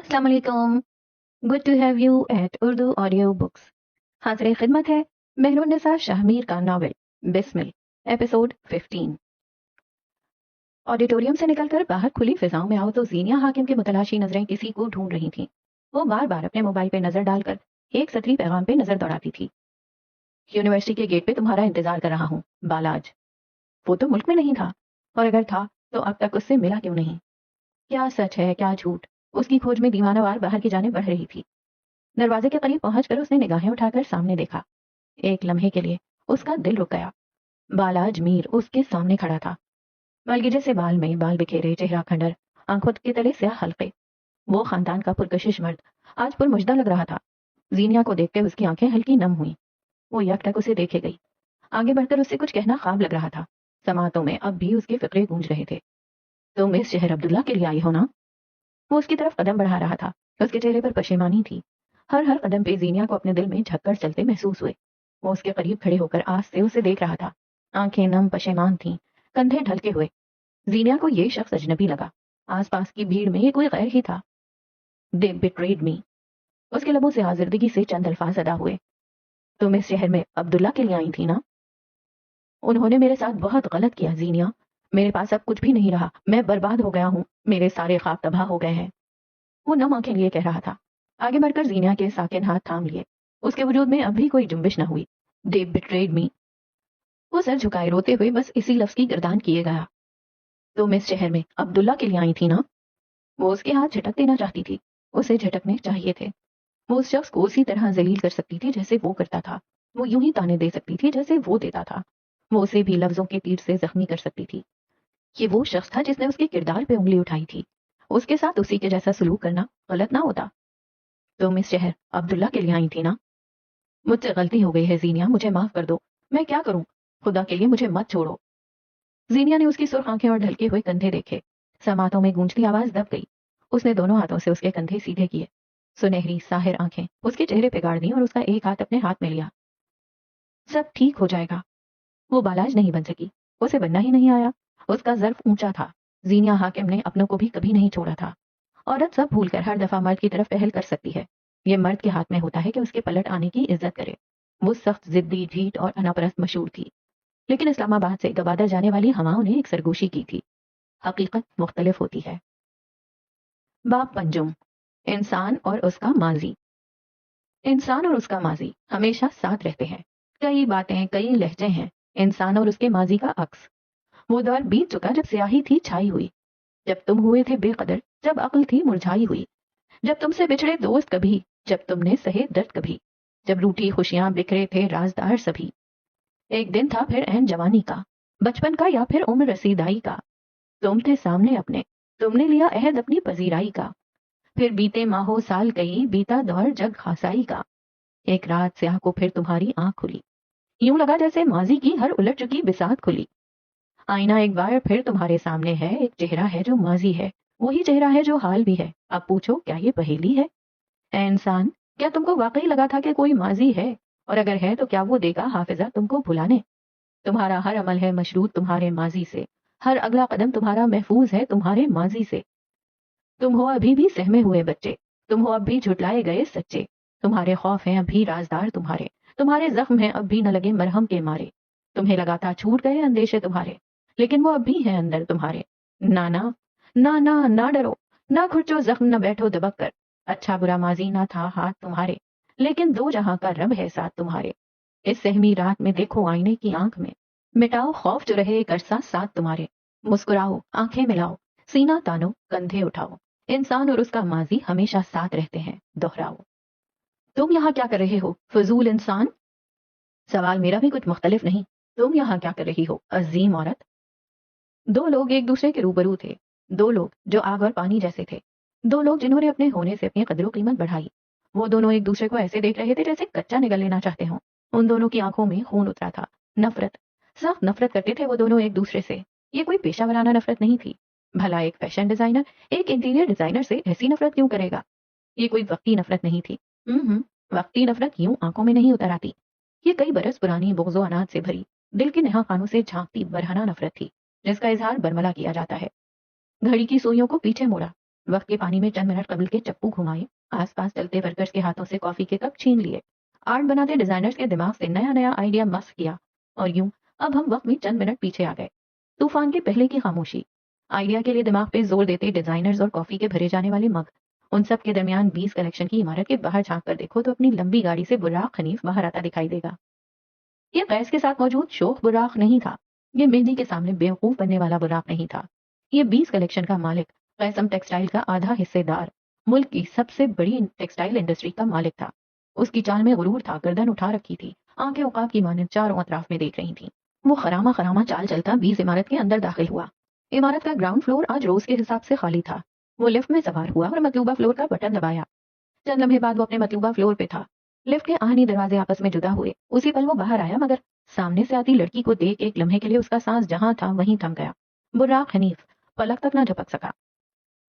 अस्सलाम वालेकुम। Good to have you at Urdu audio books. हाजिर खिदमत है मेहरुन्निसा शाहमीर का नावल बिस्मिल, एपिसोड 15। ऑडिटोरियम से निकलकर बाहर खुली फिजाओं में आओ तो जीनिया हाकिम की मुतलाशी नजरें किसी को ढूंढ रही थीं। वो बार बार अपने मोबाइल पे नजर डालकर एक सतरी पैगाम पे नजर दौड़ाती थी। यूनिवर्सिटी के गेट पे तुम्हारा इंतजार कर रहा हूँ, बालाज। वो तो मुल्क में नहीं था, और अगर था तो अब तक उससे मिला क्यों नहीं? क्या सच है क्या झूठ, उसकी खोज में दीवानावार बाहर की जाने बढ़ रही थी। दरवाजे के करीब पहुंचकर उसने निगाहें उठाकर सामने देखा। एक लम्हे के लिए उसका दिल रुक गया। बालाज मीर उसके सामने खड़ा था। मलगिजे से बाल में बाल बिखेरे, चेहरा खंडर, आंखों के तले स्याह हल्के। वो खानदान का पुरकशिश मर्द आज पुरमुजदा लग रहा था। जीनिया को देखकर उसकी आंखें हल्की नम हुई। वो यकटक उसे देखे गई। आगे बढ़कर उससे कुछ कहना ख्वाब लग रहा था। समातों में अब भी उसके फिक्रे गूंज रहे थे। तुम इस शहर अब्दुल्ला के लिए आई हो ना? वो उसकी तरफ कदम बढ़ा रहा था। उसके चेहरे पर पशेमानी थी। हर कदम पे जीनिया को अपने दिल में झक्कड़ चलते महसूस हुए। वो उसके करीब खड़े होकर आस से उसे देख रहा था। आंखें नम पशेमान थीं, कंधे ढलके हुए। जीनिया को ये शख्स अजनबी लगा। आसपास की भीड़ में ये कोई गैर ही था। दे बिट्रेड मी। उसके लबों से आजिर्दगी से चंद अल्फाज अदा हुए। तुम इस शहर में अब्दुल्ला के लिए आई थी ना? उन्होंने मेरे साथ बहुत गलत किया जीनिया। मेरे पास अब कुछ भी नहीं रहा। मैं बर्बाद हो गया हूँ। मेरे सारे ख्वाब तबाह हो गए हैं। वो नम आंखें लिए कह रहा था। आगे बढ़कर जीनिया के साकिन हाथ थाम लिए। उसके वजूद में अभी कोई जुम्बिश न हुई। दे बिट्रेड मी। वो सर झुकाए रोते हुए बस इसी लफ्ज की गर्दान किए गया। तुम इस शहर में अब्दुल्ला के लिए आई थी ना? वो उसके हाथ झटक देना चाहती थी। उसे झटकने चाहिए थे। वो उस शख्स को उसी तरह जलील कर सकती थी जैसे वो करता था। वो यूं ही ताने दे सकती थी जैसे वो देता था। वो उसे भी लफ्जों के तीर से जख्मी कर सकती थी। ये वो शख्स था जिसने उसके किरदार पे उंगली उठाई थी। उसके साथ उसी के जैसा सलूक करना गलत ना होता। तुम इस शहर अब्दुल्ला के लिए आई थी ना? मुझसे गलती हो गई है जीनिया, मुझे माफ कर दो। मैं क्या करूं? खुदा के लिए मुझे मत छोड़ो। जीनिया ने उसकी सुर्ख आंखें और ढलके हुए कंधे देखे। समातों में गूंजती आवाज दब गई। उसने दोनों हाथों से उसके कंधे सीधे किए। सुनहरी साहिर आंखें उसके चेहरे पे गाड़ दी और उसका एक हाथ अपने हाथ में लिया। सब ठीक हो जाएगा। वो बालाज नहीं बन सकी। उसे बनना ही नहीं आया। उसका ज़र्फ ऊंचा था। जीनिया हाकिम ने अपनों को भी कभी नहीं छोड़ा था। औरत सब भूलकर हर दफा मर्द की तरफ पहल कर सकती है। ये मर्द के हाथ में होता है कि उसके पलट आने की इज्जत करे। वो सख्त, जिद्दी, ढीठ और अनापरस्त मशहूर थी। लेकिन इस्लामाबाद से गवादर जाने वाली हवाओं ने एक सरगोशी की थी। हकीकत मुख्तलिफ होती है। बाब पंजुम, इंसान और उसका माजी। इंसान और उसका माजी हमेशा साथ रहते हैं। कई बातें, कई लहजे हैं। इंसान और उसके माजी का अक्स। वो दौर बीत चुका जब स्याही थी छाई हुई, जब तुम हुए थे बेकदर, जब अक्ल थी मुरझाई हुई, जब तुमसे बिछड़े दोस्त कभी, जब तुमने सहे दर्द कभी, जब रूठी खुशियां बिखरे थे राजदार सभी। एक दिन था फिर ऐन जवानी का, बचपन का या फिर उम्र रसीदाई का। तुम थे सामने अपने, तुमने लिया अहद अपनी पजीराई का। फिर बीते माहो साल कई, बीता दौर जग खासाई का। एक रात स्याह को फिर तुम्हारी आंख खुली। यूं लगा जैसे माजी की हर उलट चुकी बिसात खुली। आईना एक बार फिर तुम्हारे सामने है। एक चेहरा है जो माजी है, वही चेहरा है जो हाल भी है। अब पूछो क्या ये पहेली है? ऐ इंसान, क्या तुमको वाकई लगा था कि कोई माजी है? और अगर है तो क्या वो देगा हाफिजा तुमको भुलाने? तुम्हारा हर अमल है मशरूत तुम्हारे माजी से। हर अगला कदम तुम्हारा महफूज है तुम्हारे माजी से। तुम हो अभी भी सहमे हुए बच्चे। तुम हो अब भी झुटलाए गए सच्चे। तुम्हारे खौफ हैं अब भी राजदार तुम्हारे। तुम्हारे जख्म हैं अब भी न लगे मरहम के मारे। तुम्हें लगा था छूट गए अंदेशे तुम्हारे, लेकिन वो अब भी है अंदर तुम्हारे। ना ना, ना ना, ना डरो, ना खुर्चो जख्म, न बैठो दबक कर। अच्छा बुरा माजी ना था हाथ तुम्हारे, लेकिन दो जहां का रब है साथ तुम्हारे। इस सहमी रात में देखो आईने की आंख में। मिटाओ खौफ जो रहे एक अरसा साथ तुम्हारे। मुस्कुराओ, आंखें मिलाओ, सीना तानो, कंधे उठाओ। इंसान और उसका माजी हमेशा साथ रहते हैं, दोहराओ। तुम यहाँ क्या कर रहे हो फजूल इंसान? सवाल मेरा भी कुछ मुख्तलिफ नहीं। तुम यहाँ क्या कर रही हो अजीम औरत? दो लोग एक दूसरे के रूबरू थे। दो लोग जो आग और पानी जैसे थे। दो लोग जिन्होंने अपने होने से अपनी कदर कीमत बढ़ाई। वो दोनों एक दूसरे को ऐसे देख रहे थे जैसे कच्चा निगल लेना चाहते हों। उन दोनों की आंखों में खून उतरा था। नफरत, सख्त नफरत करते थे वो दोनों एक दूसरे से। ये कोई पेशा वराना नफरत नहीं थी। भला एक फैशन डिजाइनर एक इंटीरियर डिजाइनर से ऐसी नफरत क्यों करेगा? ये कोई वक्ती नफरत नहीं थी। वक्ती नफरत यूं आंखों में नहीं उतर आती। ये कई बरस पुरानी बुग़्ज़ो अनाज से भरी, दिल के नहा खानों से झांकती बरहना नफरत थी, जिसका इजहार बरमला किया जाता है। घड़ी की सुइयों को पीछे मोड़ा, وقت کے پانی میں چند منٹ قبل کے چپو گھمائے، آس پاس چلتے ورکرز کے ہاتھوں سے کافی کے کپ چھین لیے، آرٹ بناتے ڈیزائنرز کے دماغ سے نیا نیا آئیڈیا مسخ کیا، اور یوں اب ہم وقت میں چند منٹ پیچھے آ گئے۔ طوفان کے پہلے کی خاموشی، آئیڈیا کے لیے دماغ پہ زور دیتے ڈیزائنرز اور کافی کے بھرے جانے والے مگ، ان سب کے درمیان 20 کلیکشن کی عمارت کے باہر جھانک کر دیکھو تو اپنی لمبی گاڑی سے براق حنیف باہر آتا دکھائی دے گا۔ یہ قیس کے ساتھ موجود شوخ براق نہیں تھا، یہ مہندی کے سامنے بیوقوف بننے والا براق نہیں تھا، یہ 20 کلیکشن کا مالک، قیسم ٹیکسٹائل کا آدھا حصے دار، ملک کی سب سے بڑی ٹیکسٹائل انڈسٹری کا مالک تھا۔ اس کی چال میں غرور تھا، گردن اٹھا رکھی تھی، آنکھیں عقاب کی مانند چاروں اطراف میں دیکھ رہی تھیں۔ وہ خراما خراما چال چلتا 20 عمارت کے اندر داخل ہوا۔ عمارت کا گراؤنڈ فلور آج روز کے حساب سے خالی تھا۔ وہ لفٹ میں سوار ہوا اور مطلوبہ فلور کا بٹن دبایا۔ چند لمحے بعد وہ اپنے مطلوبہ فلور پہ تھا۔ لفٹ کے آہنی دروازے آپس میں جدا ہوئے، اسی پل وہ باہر آیا، مگر سامنے سے آتی لڑکی کو دیکھ ایک لمحے کے لیے اس کا سانس جہاں تھا وہیں تھم گیا۔ براق حنیف پلک تک نہ جھپک سکا۔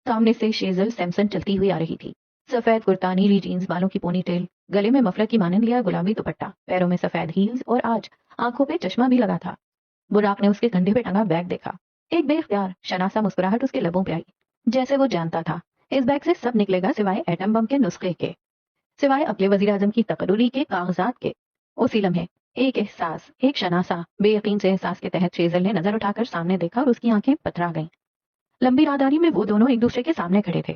سامنے سے شیزل سیمسن چلتی ہوئی آ رہی تھی، سفید کرتا، نیلی جینز، بالوں کی پونی ٹیل، گلے میں مفلر کی مانند لیا گلابی دوپٹہ، پیروں میں سفید ہیلز، اور آج آنکھوں پہ چشمہ بھی لگا تھا۔ براق نے اس کے کندھے پہ ٹنگا بیگ دیکھا۔ ایک بے اختیار شناسا مسکراہٹ اس کے لبوں پہ آئی، جیسے وہ جانتا تھا اس بیگ سے سب نکلے گا سوائے ایٹم بم کے نسخے کے، سوائے اگلے وزیر اعظم کی تقرری کے کاغذات کے۔ اسی لمحے ایک احساس، ایک شناسا بے یقین سے احساس کے تحت شیزل نے نظر اٹھا کر سامنے دیکھا اور اس کی آنکھیں پتھرا گئیں۔ لمبی راہداری میں وہ دونوں ایک دوسرے کے سامنے کھڑے تھے۔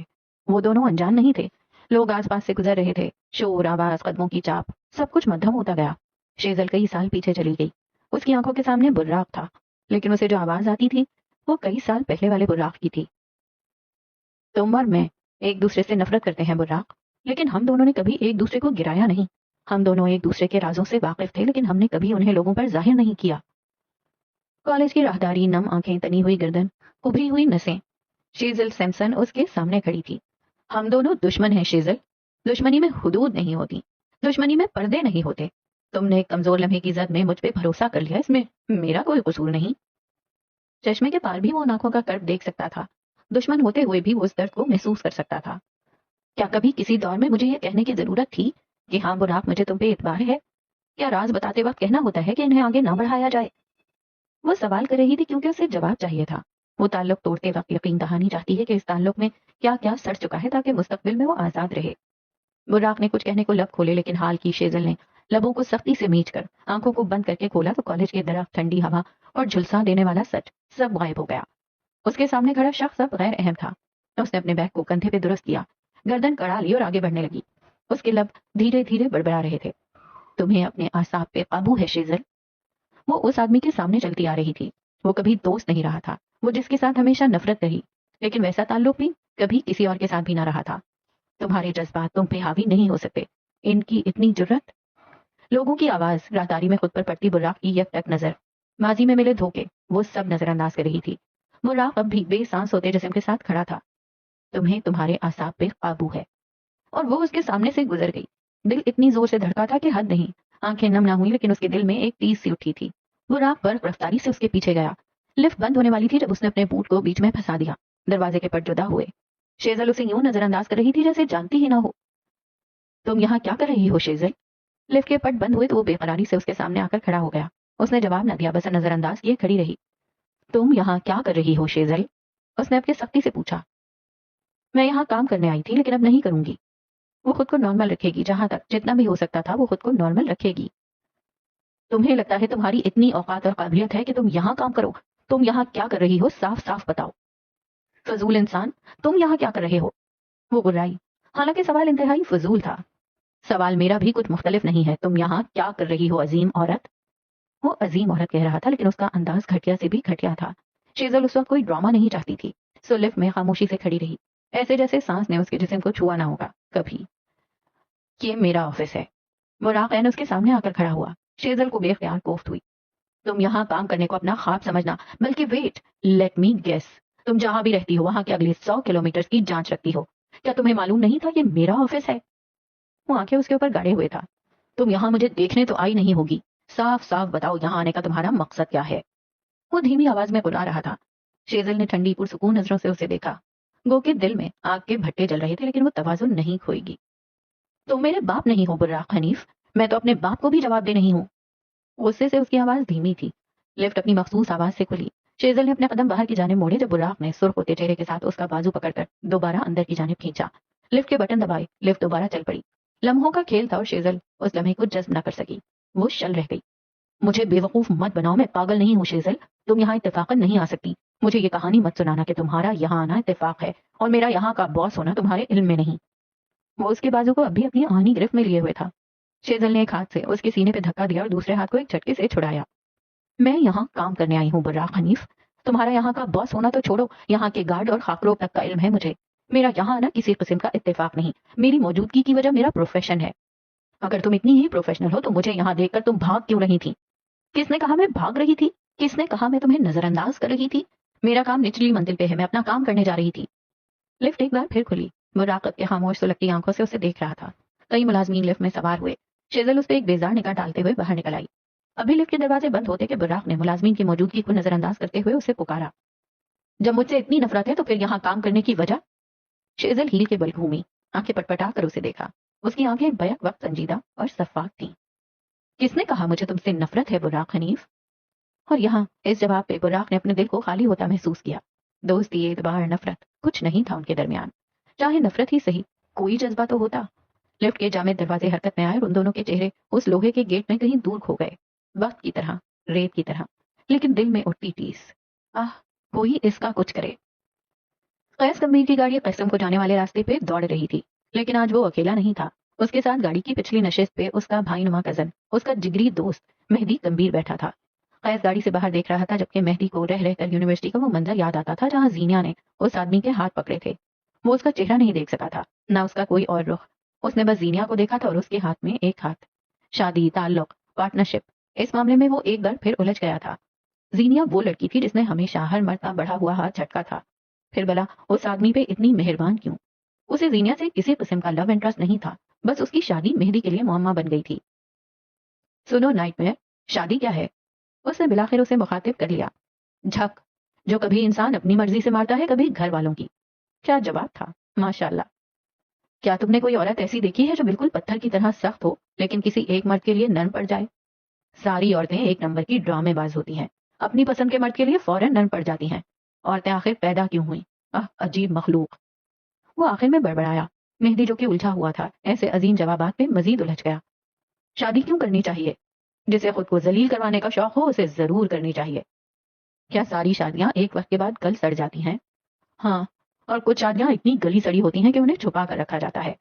وہ دونوں انجان نہیں تھے، لوگ آس پاس سے گزر رہے تھے، شور، آواز، قدموں کی چاپ، سب کچھ مدھم ہوتا گیا۔ شیزل کئی سال پیچھے چلی گئی، اس کی آنکھوں کے سامنے براق تھا، لیکن اسے جو آواز آتی تھی وہ کئی سال پہلے والے براق کی تھی۔ تم اور میں ایک دوسرے سے نفرت کرتے ہیں براق، لیکن ہم دونوں نے کبھی ایک دوسرے کو گرایا نہیں۔ ہم دونوں ایک دوسرے کے رازوں سے واقف تھے، لیکن ہم نے کبھی انہیں لوگوں پر ظاہر نہیں کیا۔ کالج کی راہداری، نم آنکھیں، تنی ہوئی گردن، ابھری ہوئی نسیں، شیزل سیمسن اس کے سامنے کھڑی تھی۔ ہم دونوں دشمن ہیں شیزل، دشمنی میں حدود نہیں ہوتی، دشمنی میں پردے نہیں ہوتے۔ تم نے ایک کمزور لمحے کی زد میں مجھ پہ بھروسہ کر لیا، اس میں میرا کوئی قصور نہیں۔ چشمے کے پار بھی وہ ان آنکھوں کا کرب دیکھ سکتا تھا، دشمن ہوتے ہوئے بھی وہ اس درد کو محسوس کر سکتا تھا۔ کیا کبھی کسی دور میں مجھے یہ کہنے کی ضرورت تھی کہ ہاں براق، مجھے تم پہ اعتبار ہے؟ کیا راز بتاتے وقت کہنا ہوتا ہے کہ انہیں آگے نہ بڑھایا جائے؟ وہ سوال کر رہی تھی کیونکہ اسے جواب چاہیے تھا۔ وہ تعلق توڑتے وقت یقین دہانی چاہتی ہے کہ اس تعلق میں کیا کیا سڑ چکا ہے تاکہ مستقبل میں وہ آزاد رہے۔ براق نے کچھ کہنے کو لب کھولے، لیکن حال کی شیزل نے لبوں کو سختی سے میچ کر آنکھوں کو بند کر کے کھولا تو کالج کے درخت، ٹھنڈی ہوا اور جھلسا دینے والا سچ سب غائب ہو گیا۔ اس کے سامنے کھڑا شخص اب غیر اہم تھا۔ اس نے اپنے بیگ کو کندھے پہ درست کیا، گردن کڑا لی اور آگے بڑھنے لگی۔ اس کے لب دھیرے دھیرے بڑبڑا رہے تھے۔ تمہیں اپنے اعصاب پہ قابو ہے شیزل؟ وہ اس آدمی کے سامنے چلتی آ رہی تھی۔ وہ کبھی دوست نہیں رہا تھا، وہ جس کے ساتھ ہمیشہ نفرت رہی، لیکن ویسا تعلق بھی کبھی کسی اور کے ساتھ بھی نہ رہا تھا۔ تمہارے جذبات تم پہ حاوی نہیں ہو سکتے، ان کی اتنی جرت۔ لوگوں کی آواز، راہداری میں خود پر پڑتی براق کی یک ٹک نظر، ماضی میں ملے دھوکے، وہ سب نظر انداز کر رہی تھی۔ براق اب بھی بے سانس ہوتے جسم کے ساتھ کھڑا تھا۔ تمہیں تمہارے اعصاب پہ قابو ہے۔ اور وہ اس کے سامنے سے گزر گئی۔ دل اتنی زور سے دھڑکا تھا کہ حد نہیں، آنکھیں نم نہ ہوئی، لیکن اس کے دل میں ایک تیز سی اٹھی تھی۔ براق برق رفتاری سے اس کے پیچھے گیا۔ لفٹ بند ہونے والی تھی جب اس نے اپنے بوٹ کو بیچ میں پھنسا دیا۔ دروازے کے پٹ جدا ہوئے۔ شیزل اسے یوں نظر انداز کر رہی تھی جیسے جانتی ہی نہ ہو۔ تم یہاں کیا کر رہی ہو شیزل؟ لفٹ کے پٹ بند ہوئے تو وہ بے قراری سے اس کے سامنے آ کر کھڑا ہو گیا۔ اس نے جواب نہ دیا، بس نظر انداز کیے کھڑی رہی۔ تم یہاں کیا کر رہی ہو شیزل؟ اس نے اب کے سختی سے پوچھا۔ میں یہاں کام کرنے آئی تھی، لیکن اب نہیں کروں گی۔ وہ خود کو نارمل رکھے گی، جہاں تک جتنا بھی ہو سکتا تھا وہ خود کو نارمل رکھے گی۔ تمہیں لگتا ہے تمہاری اتنی اوقات اور قابلیت ہے کہ تم یہاں کام کرو؟ تم یہاں کیا کر رہی ہو صاف صاف بتاؤ۔ فضول انسان، تم یہاں کیا کر رہے ہو؟ وہ گرائی، حالانکہ سوال انتہائی فضول تھا۔ سوال میرا بھی کچھ مختلف نہیں ہے، تم یہاں کیا کر رہی ہو عظیم عورت؟ وہ عظیم عورت کہہ رہا تھا، لیکن اس کا انداز گھٹیا سے بھی گھٹیا تھا۔ شیزل اس وقت کوئی ڈرامہ نہیں چاہتی تھی، سو لفٹ میں خاموشی سے کھڑی رہی، ایسے جیسے سانس نے اس کے جسم کو چھوا نہ ہوگا کبھی۔ یہ میرا آفس ہے۔ براق عین اس کے سامنے آ کر کھڑا ہوا۔ شیزل کو بے اختیار کوفت ہوئی۔ تم یہاں کام کرنے کو اپنا خواب سمجھنا، بلکہ ویٹ، لیٹ می گیس، تم جہاں بھی رہتی ہو وہاں کے اگلے 100 کلومیٹر کی جانچ رکھتی ہو۔ کیا تمہیں معلوم نہیں تھا یہ میرا آفس ہے؟ وہ آنکھیں اس کے اوپر گاڑے ہوئے تھا۔ تم یہاں مجھے دیکھنے تو آئی نہیں ہوگی، صاف صاف بتاؤ یہاں آنے کا تمہارا مقصد کیا ہے؟ وہ دھیمی آواز میں بلا رہا تھا۔ شیزل نے ٹھنڈی پرسکون نظروں سے اسے دیکھا، گو کے دل میں آگ کے بھٹے جل رہے تھے، لیکن وہ توازن نہیں کھوئے گی۔ تم میرے باپ نہیں ہو براق حنیف، میں تو اپنے باپ کو بھی جواب دے نہیں ہوں۔ غصے سے اس کی آواز دھیمی تھی۔ لفٹ اپنی مخصوص آواز سے کھلی، शेजल ने अपना कदम बाहर की जानिब मोड़े जब बुर्राक ने सुर्ख होते चेहरे के साथ उसका बाजू पकड़कर दोबारा अंदर की जानिब खींचा। लिफ्ट के बटन दबाए, लिफ्ट दोबारा चल पड़ी। लम्हों का खेल था और शेजल उस लम्हे को जज्ब न कर सकी। वो शल रह गई। मुझे बेवकूफ मत बनाओ, मैं पागल नहीं हूँ शेजल। तुम यहाँ इत्तेफाकन नहीं आ सकती। मुझे ये कहानी मत सुनाना कि तुम्हारा यहाँ आना इत्तेफाक है और मेरा यहाँ का बॉस होना तुम्हारे इल्म में नहीं। वो उसके बाजू को अभी अपनी आहनी गिरफ्त में लिए हुए था। शेजल ने एक हाथ से उसके सीने पे धक्का दिया और दूसरे हाथ को एक झटके से छुड़ाया। मैं यहाँ काम करने आई हूँ बुर्राक हनीफ। तुम्हारा यहाँ का बॉस होना तो छोड़ो, यहाँ के गार्ड और खाकरों तक का इल्म है मुझे। मेरा यहाँ आना किसी किस्म का इत्तेफाक नहीं, मेरी मौजूदगी की वजह मेरा प्रोफेशन है। अगर तुम इतनी ही प्रोफेशनल हो तो मुझे यहाँ देखकर तुम भाग क्यों रही थी? किसने कहा मैं भाग रही थी? किसने कहा मैं तुम्हें नजरअंदाज कर रही थी? मेरा काम निचली मंजिल पे है, मैं अपना काम करने जा रही थी। लिफ्ट एक बार फिर खुली। मुराकब के खामोश सुलगती आंखों से उसे देख रहा था। कई मुलाजमीन लिफ्ट में सवार हुए। शेजल उस पर एक बेजार निगाह डालते हुए बाहर निकल आई। अभी लिफ्ट के दरवाजे बंद होते कि बुर्राक ने मुलाजमीन की मौजूदगी को नजरअंदाज करते हुए उसे पुकारा। जब मुझसे इतनी नफरत है तो फिर यहाँ काम करने की वजह? शेजल हील के बल घूमी, आंखें पटपटा कर उसे देखा। उसकी आंखें बैक वक्त संजीदा और शफाफ थीं। किसने कहा मुझे तुमसे नफरत है बुर्राक हनीफ? और यहाँ इस जवाब पे बुर्राक ने अपने दिल को खाली होता महसूस किया। दोस्ती, एतबार, नफरत कुछ नहीं था उनके दरमियान। चाहे नफरत ही सही, कोई जज्बा तो होता। लिफ्ट के जामे दरवाजे हरकत में आए और उन दोनों के चेहरे उस लोहे के गेट में कहीं दूर खो गए, वक्त की तरह, रेत की तरह। लेकिन दिल में उठती टीस, आह कोई इसका कुछ करे। कैस गंभीर की गाड़ी कसम को जाने वाले रास्ते पे दौड़ रही थी, लेकिन आज वो अकेला नहीं था। उसके साथ गाड़ी की पिछली नशिस्त पे उसका भाई नुमा कजन, उसका जिगरी दोस्त मेहदी गंभीर बैठा था। कैस गाड़ी से बाहर देख रहा था जबकि मेहदी को रह रहकर यूनिवर्सिटी का वो मंजर याद आता था जहाँ जीनिया ने उस आदमी के हाथ पकड़े थे। वो उसका चेहरा नहीं देख सका था, ना उसका कोई और रुख। उसने बस जीनिया को देखा था और उसके हाथ में एक हाथ। शादी, ताल्लुक, पार्टनरशिप, इस मामले में वो एक बार फिर उलझ गया था। जीनिया वो लड़की थी जिसने हमेशा हर मर्द का बढ़ा हुआ हाथ झटका था। फिर भला उस आदमी पे इतनी मेहरबान क्यों? उसे जीनिया से किसी किस्म का लव इंटरेस्ट नहीं था, बस उसकी शादी मेहदी के लिए मुअम्मा बन गई थी। सुनो नाइटमेयर, शादी क्या है? उसने बिलाखिर उसे मुखातिब कर लिया। झक, जो कभी इंसान अपनी मर्जी से मारता है, कभी घर वालों की। क्या जवाब था, माशाल्लाह। क्या तुमने कोई औरत ऐसी देखी है जो बिल्कुल पत्थर की तरह सख्त हो लेकिन किसी एक मर्द के लिए नर्म पड़ जाए? सारी औरतें एक नंबर की ड्रामेबाज होती हैं, अपनी पसंद के मर्द के लिए फौरन नर्म पड़ जाती हैं। औरतें आखिर पैदा क्यों हुई? अजीब मखलूक। वो आखिर में बड़बड़ाया। मेहदी जो कि उलझा हुआ था, ऐसे अजीम जवाबात पे मजीद उलझ गया। शादी क्यों करनी चाहिए? जिसे खुद को जलील करवाने का शौक हो उसे जरूर करनी चाहिए। क्या सारी शादियां एक वक्त के बाद गल सड़ जाती हैं? हाँ, और कुछ शादियां इतनी गली सड़ी होती हैं कि उन्हें छुपा कर रखा जाता है।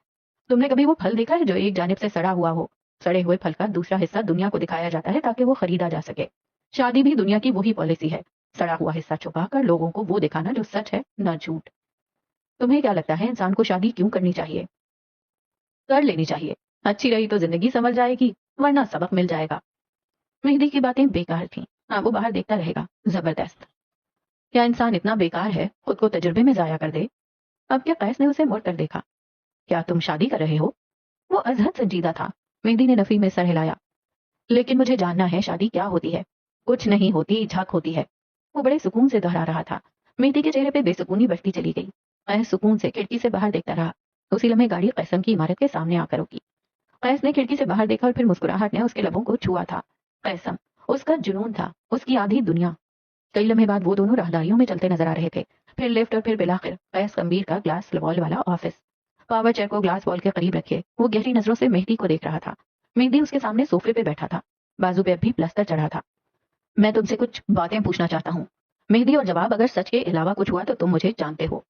तुमने कभी वो फल देखा है जो एक जानिब से सड़ा हुआ हो? सड़े हुए फल का दूसरा हिस्सा दुनिया को दिखाया जाता है ताकि वो खरीदा जा सके। शादी भी दुनिया की वही पॉलिसी है, सड़ा हुआ हिस्सा छुपा कर लोगों को वो दिखाना जो सच है, न झूठ। तुम्हें क्या लगता है इंसान को शादी क्यों करनी चाहिए? कर लेनी चाहिए, अच्छी रही तो जिंदगी संभल जाएगी, वरना सबक मिल जाएगा। मेहदी की बातें बेकार थीं। हाँ, वो बाहर देखता रहेगा। जबरदस्त। क्या इंसान इतना बेकार है खुद को तजुर्बे में जाया कर दे? अब क्या कैस ने उसे मुड़ कर देखा। क्या तुम शादी कर रहे हो? वो अजहद संजीदा था। मेहदी ने नफी में सर हिलाया। लेकिन मुझे जानना है शादी क्या होती है? कुछ नहीं होती, झक होती है। वो बड़े सुकून से दोहरा रहा था। मेहदी के चेहरे पे बेसुकूनी बढ़ती चली गई। कैस सुकून से खिड़की से बाहर देखता रहा। उसी लम्हे गाड़ी कैसम की इमारत के सामने आकर रुकी। कैस ने खिड़की से बाहर देखा और फिर मुस्कुराहट ने उसके लबों को छुआ था। कैसम, उसका जुनून था, उसकी आधी दुनिया। कई लम्हे बाद वो दोनों राहदारियों में चलते नजर आ रहे थे। फिर लिफ्ट और फिर बिलाखिर कैस गंभीर का ग्लास वॉल वाला ऑफिस। पावर चेयर को ग्लास वॉल के करीब रखे वो गहरी नजरों से मेहदी को देख रहा था। मेहदी उसके सामने सोफे पे बैठा था, बाजू पे अभी प्लास्टर चढ़ा था। मैं तुमसे कुछ बातें पूछना चाहता हूँ मेहदी, और जवाब अगर सच के अलावा कुछ हुआ तो तुम मुझे जानते हो।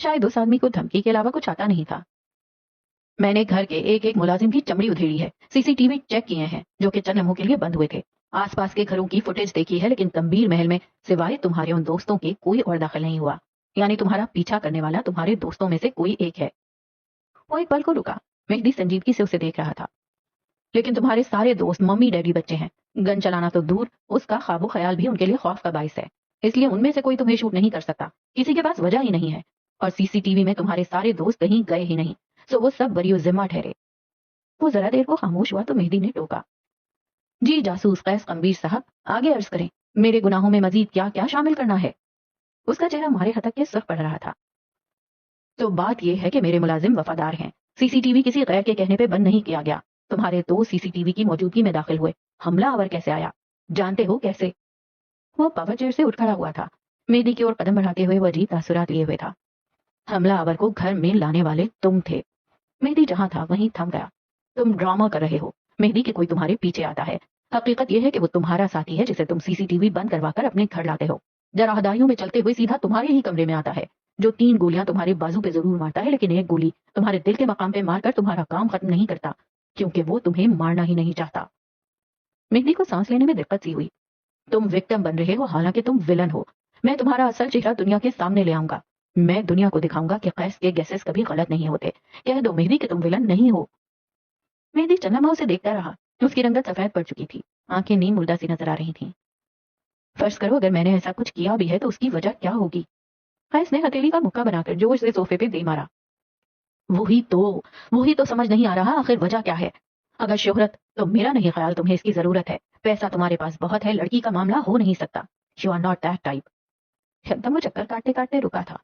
शायद उस आदमी को धमकी के अलावा कुछ आता नहीं था। मैंने घर के एक एक मुलाजिम की चमड़ी उधेड़ी है, सीसीटीवी चेक किए हैं जो कि चंद लम्हों के लिए बंद हुए थे। आसपास के घरों की फुटेज देखी है, लेकिन तंबीर महल में सिवाय तुम्हारे उन दोस्तों के कोई और दाखिल नहीं हुआ। यानी तुम्हारा पीछा करने वाला तुम्हारे दोस्तों में से कोई एक है। वो एक पल को रुका। मेहदी संजीदगी से उसे देख रहा था। लेकिन तुम्हारे सारे दोस्त मम्मी डैडी बच्चे हैं। गन चलाना तो दूर, उसका ख्वाबो ख्याल भी उनके लिए खौफ का बाइस है। इसलिए उनमें से कोई तुम्हें शूट नहीं कर सकता, किसी के पास वजह ही नहीं है। और सीसीटीवी में तुम्हारे सारे दोस्त कहीं गए ही नहीं, सो वो सब बरी जिम्मा ठहरे। वो जरा देर को खामोश हुआ तो मेहदी ने टोका। जी जासूस कैस गंभीर साहब, आगे अर्ज करें, मेरे गुनाहों में मजीद क्या क्या शामिल करना है? उसका चेहरा मारे हतक के सुर्ख पड़ रहा था। तो बात यह है कि मेरे मुलाजिम वफादार हैं। सीसीटीवी किसी गैर के कहने पे बंद नहीं किया गया। तुम्हारे दोस्त सीसीटीवी की मौजूदगी में दाखिल हुए। हमला आवर कैसे आया? जानते हो कैसे? وہ पावर चेयर से उठ खड़ा हुआ था। मेहदी की ओर कदम बढ़ाते हुए वो अजीब तासुरात लिए हुए था। हमलावर को घर में लाने वाले तुम थे। मेहदी जहां था वहीं थम गया। तुम ड्रामा कर रहे हो मेहदी, कि कोई तुम्हारे पीछे आता है। हकीकत यह है कि वो तुम्हारा साथी है जिसे तुम सीसीटीवी बंद करवाकर अपने घर लाते हो। जराहदारियों में चलते हुए सीधा तुम्हारे ही कमरे में आता है, जो 3 गोलियां तुम्हारे बाजू पे जरूर मारता है, लेकिन एक गोली तुम्हारे दिल के मकाम पे मारकर तुम्हारा काम खत्म नहीं करता, क्योंकि वो तुम्हें मारना ही नहीं चाहता। मेहदी को सांस लेने में दिक्कत सी हुई। तुम विक्टिम बन रहे हो, हालांकि तुम विलन हो। मैं तुम्हारा असल चेहरा दुनिया के सामने ले आऊंगा। मैं दुनिया को दिखाऊंगा कि कैस के गैसेस कभी गलत नहीं होते। कह दो मेहदी कि तुम विलन नहीं हो। मेहदी चंद्रमा उसे देखता रहा। उसकी रंगत सफेद पड़ चुकी थी, आंखें नीम मुर्दा सी नजर आ रही थीं। फर्ज करो अगर मैंने ऐसा कुछ किया भी है तो उसकी वजह क्या होगी? कैस ने हथेली का मुक्का बनाकर जोर से सोफे पे दे मारा। वही तो वही तो समझ नहीं आ रहा, आखिर वजह क्या है? अगर शोहरत, तो मेरा नहीं ख्याल तुम्हें इसकी जरूरत है। पैसा तुम्हारे पास बहुत है, लड़की का मामला हो नहीं सकता। You are not that type. एकदम वो चक्कर काटते काटते रुका था।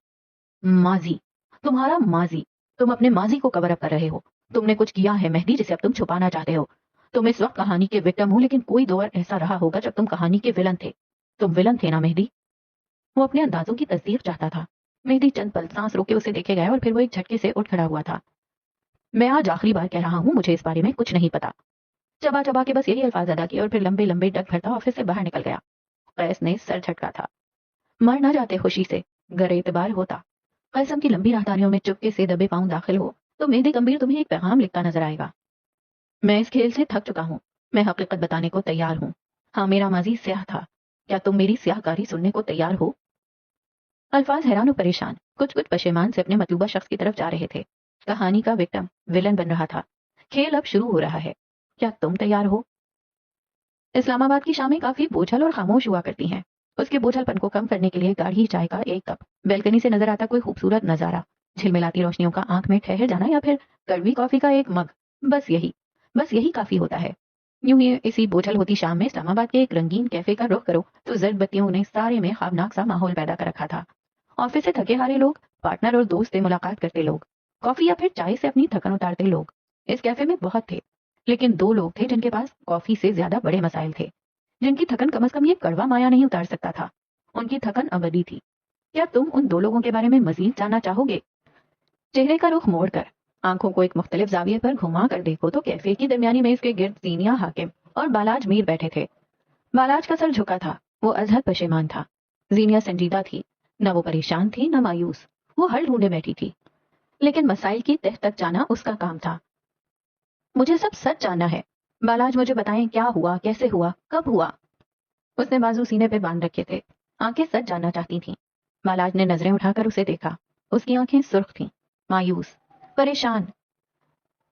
माजी, तुम्हारा माजी। तुम अपने माजी को कवर अप कर रहे हो। तुमने कुछ किया है मेहदी जिसे अब तुम छुपाना चाहते हो। तुम इस वक्त कहानी के विक्टिम हो, लेकिन कोई दौर ऐसा रहा होगा जब तुम कहानी के विलन थे। तुम विलन थे ना मेहदी? वो अपने अंदाजों की तस्दीक चाहता था। मेहदी चंद पल सांस रोके उसे देखे गया और फिर वो एक झटके से उठ खड़ा हुआ था। मैं आज आखिरी बार कह रहा हूँ, मुझे इस बारे में कुछ नहीं पता। चबा चबा के बस यही अल्फाज अदा किए और फिर लंबे लंबे डग भरता ऑफिस से बाहर निकल गया। कैस ने सर झटका था। मर ना जाते खुशी से, गर एतबार होता। कैसम की लंबी राहदारियों में चुपके से दबे पांव दाखिल हो तो मेहदी गंभीर तुम्हें एक पैगाम लिखता नजर आएगा। मैं इस खेल से थक चुका हूँ। मैं हकीकत बताने को तैयार हूँ। हाँ, मेरा माजी स्याह था। क्या तुम मेरी स्याहकारी सुनने को तैयार हो? अल्फाज हैरान और परेशान, कुछ कुछ पशेमान से अपने मतलूबा शख्स की तरफ जा रहे थे। कहानी का विक्टिम विलन बन रहा था। खेल अब शुरू हो रहा है। क्या तुम तैयार हो? इस्लामाबाद की शामें काफी बोझल और खामोश हुआ करती हैं। उसके बोझलपन को कम करने के लिए गाढ़ी चाय का एक कप, बेलकनी से नजर आता कोई खूबसूरत नजारा, झिलमिलाती रोशनियों का आंख में ठहर जाना, या फिर कड़वी कॉफी का एक मग। बस यही काफी होता है। यूं ही इसी बोझल होती शाम में इस्लामाबाद के एक रंगीन कैफे का रुख करो तो जर्द बत्तियों ने सारे में ख्वाबनाक सा माहौल पैदा कर रखा था। ऑफिस से थके हारे लोग, पार्टनर और दोस्त से मुलाकात करते लोग, कॉफी या फिर चाय से अपनी थकन उतारते लोग। इस कैफे में बहुत थे, लेकिन 2 लोग थे जिनके पास कॉफी से ज्यादा बड़े मसाइल थे, जिनकी थकन कम से कम ये कड़वा माया नहीं उतार सकता था। उनकी थकन अबदी थी। क्या तुम उन 2 लोगों के बारे में मजीद जानना चाहोगे? चेहरे का रुख मोड़कर आंखों को एक मुख्तलिफ जाविये पर घुमा कर देखो तो कैफे की दरमियानी मेज के गिर्द जीनिया हाकिम और बालाज मीर बैठे थे। बालाज का सर झुका था, वो अजहद पशेमान था। जीनिया संजीदा थी, न वो परेशान थी न मायूस। वो हल ढूंढे बैठी थी, लेकिन मसाइल की तह तक जाना उसका काम था। मुझे सब सच जानना है। बालाज मुझे बताएं, क्या हुआ, कैसे हुआ, कब हुआ? उसने बाजू सीने पे बांध रखे थे, आंखें सच जानना चाहती थीं। बालाज ने नजरें उठाकर उसे देखा। उसकी आंखें सुर्ख थीं, मायूस, परेशान।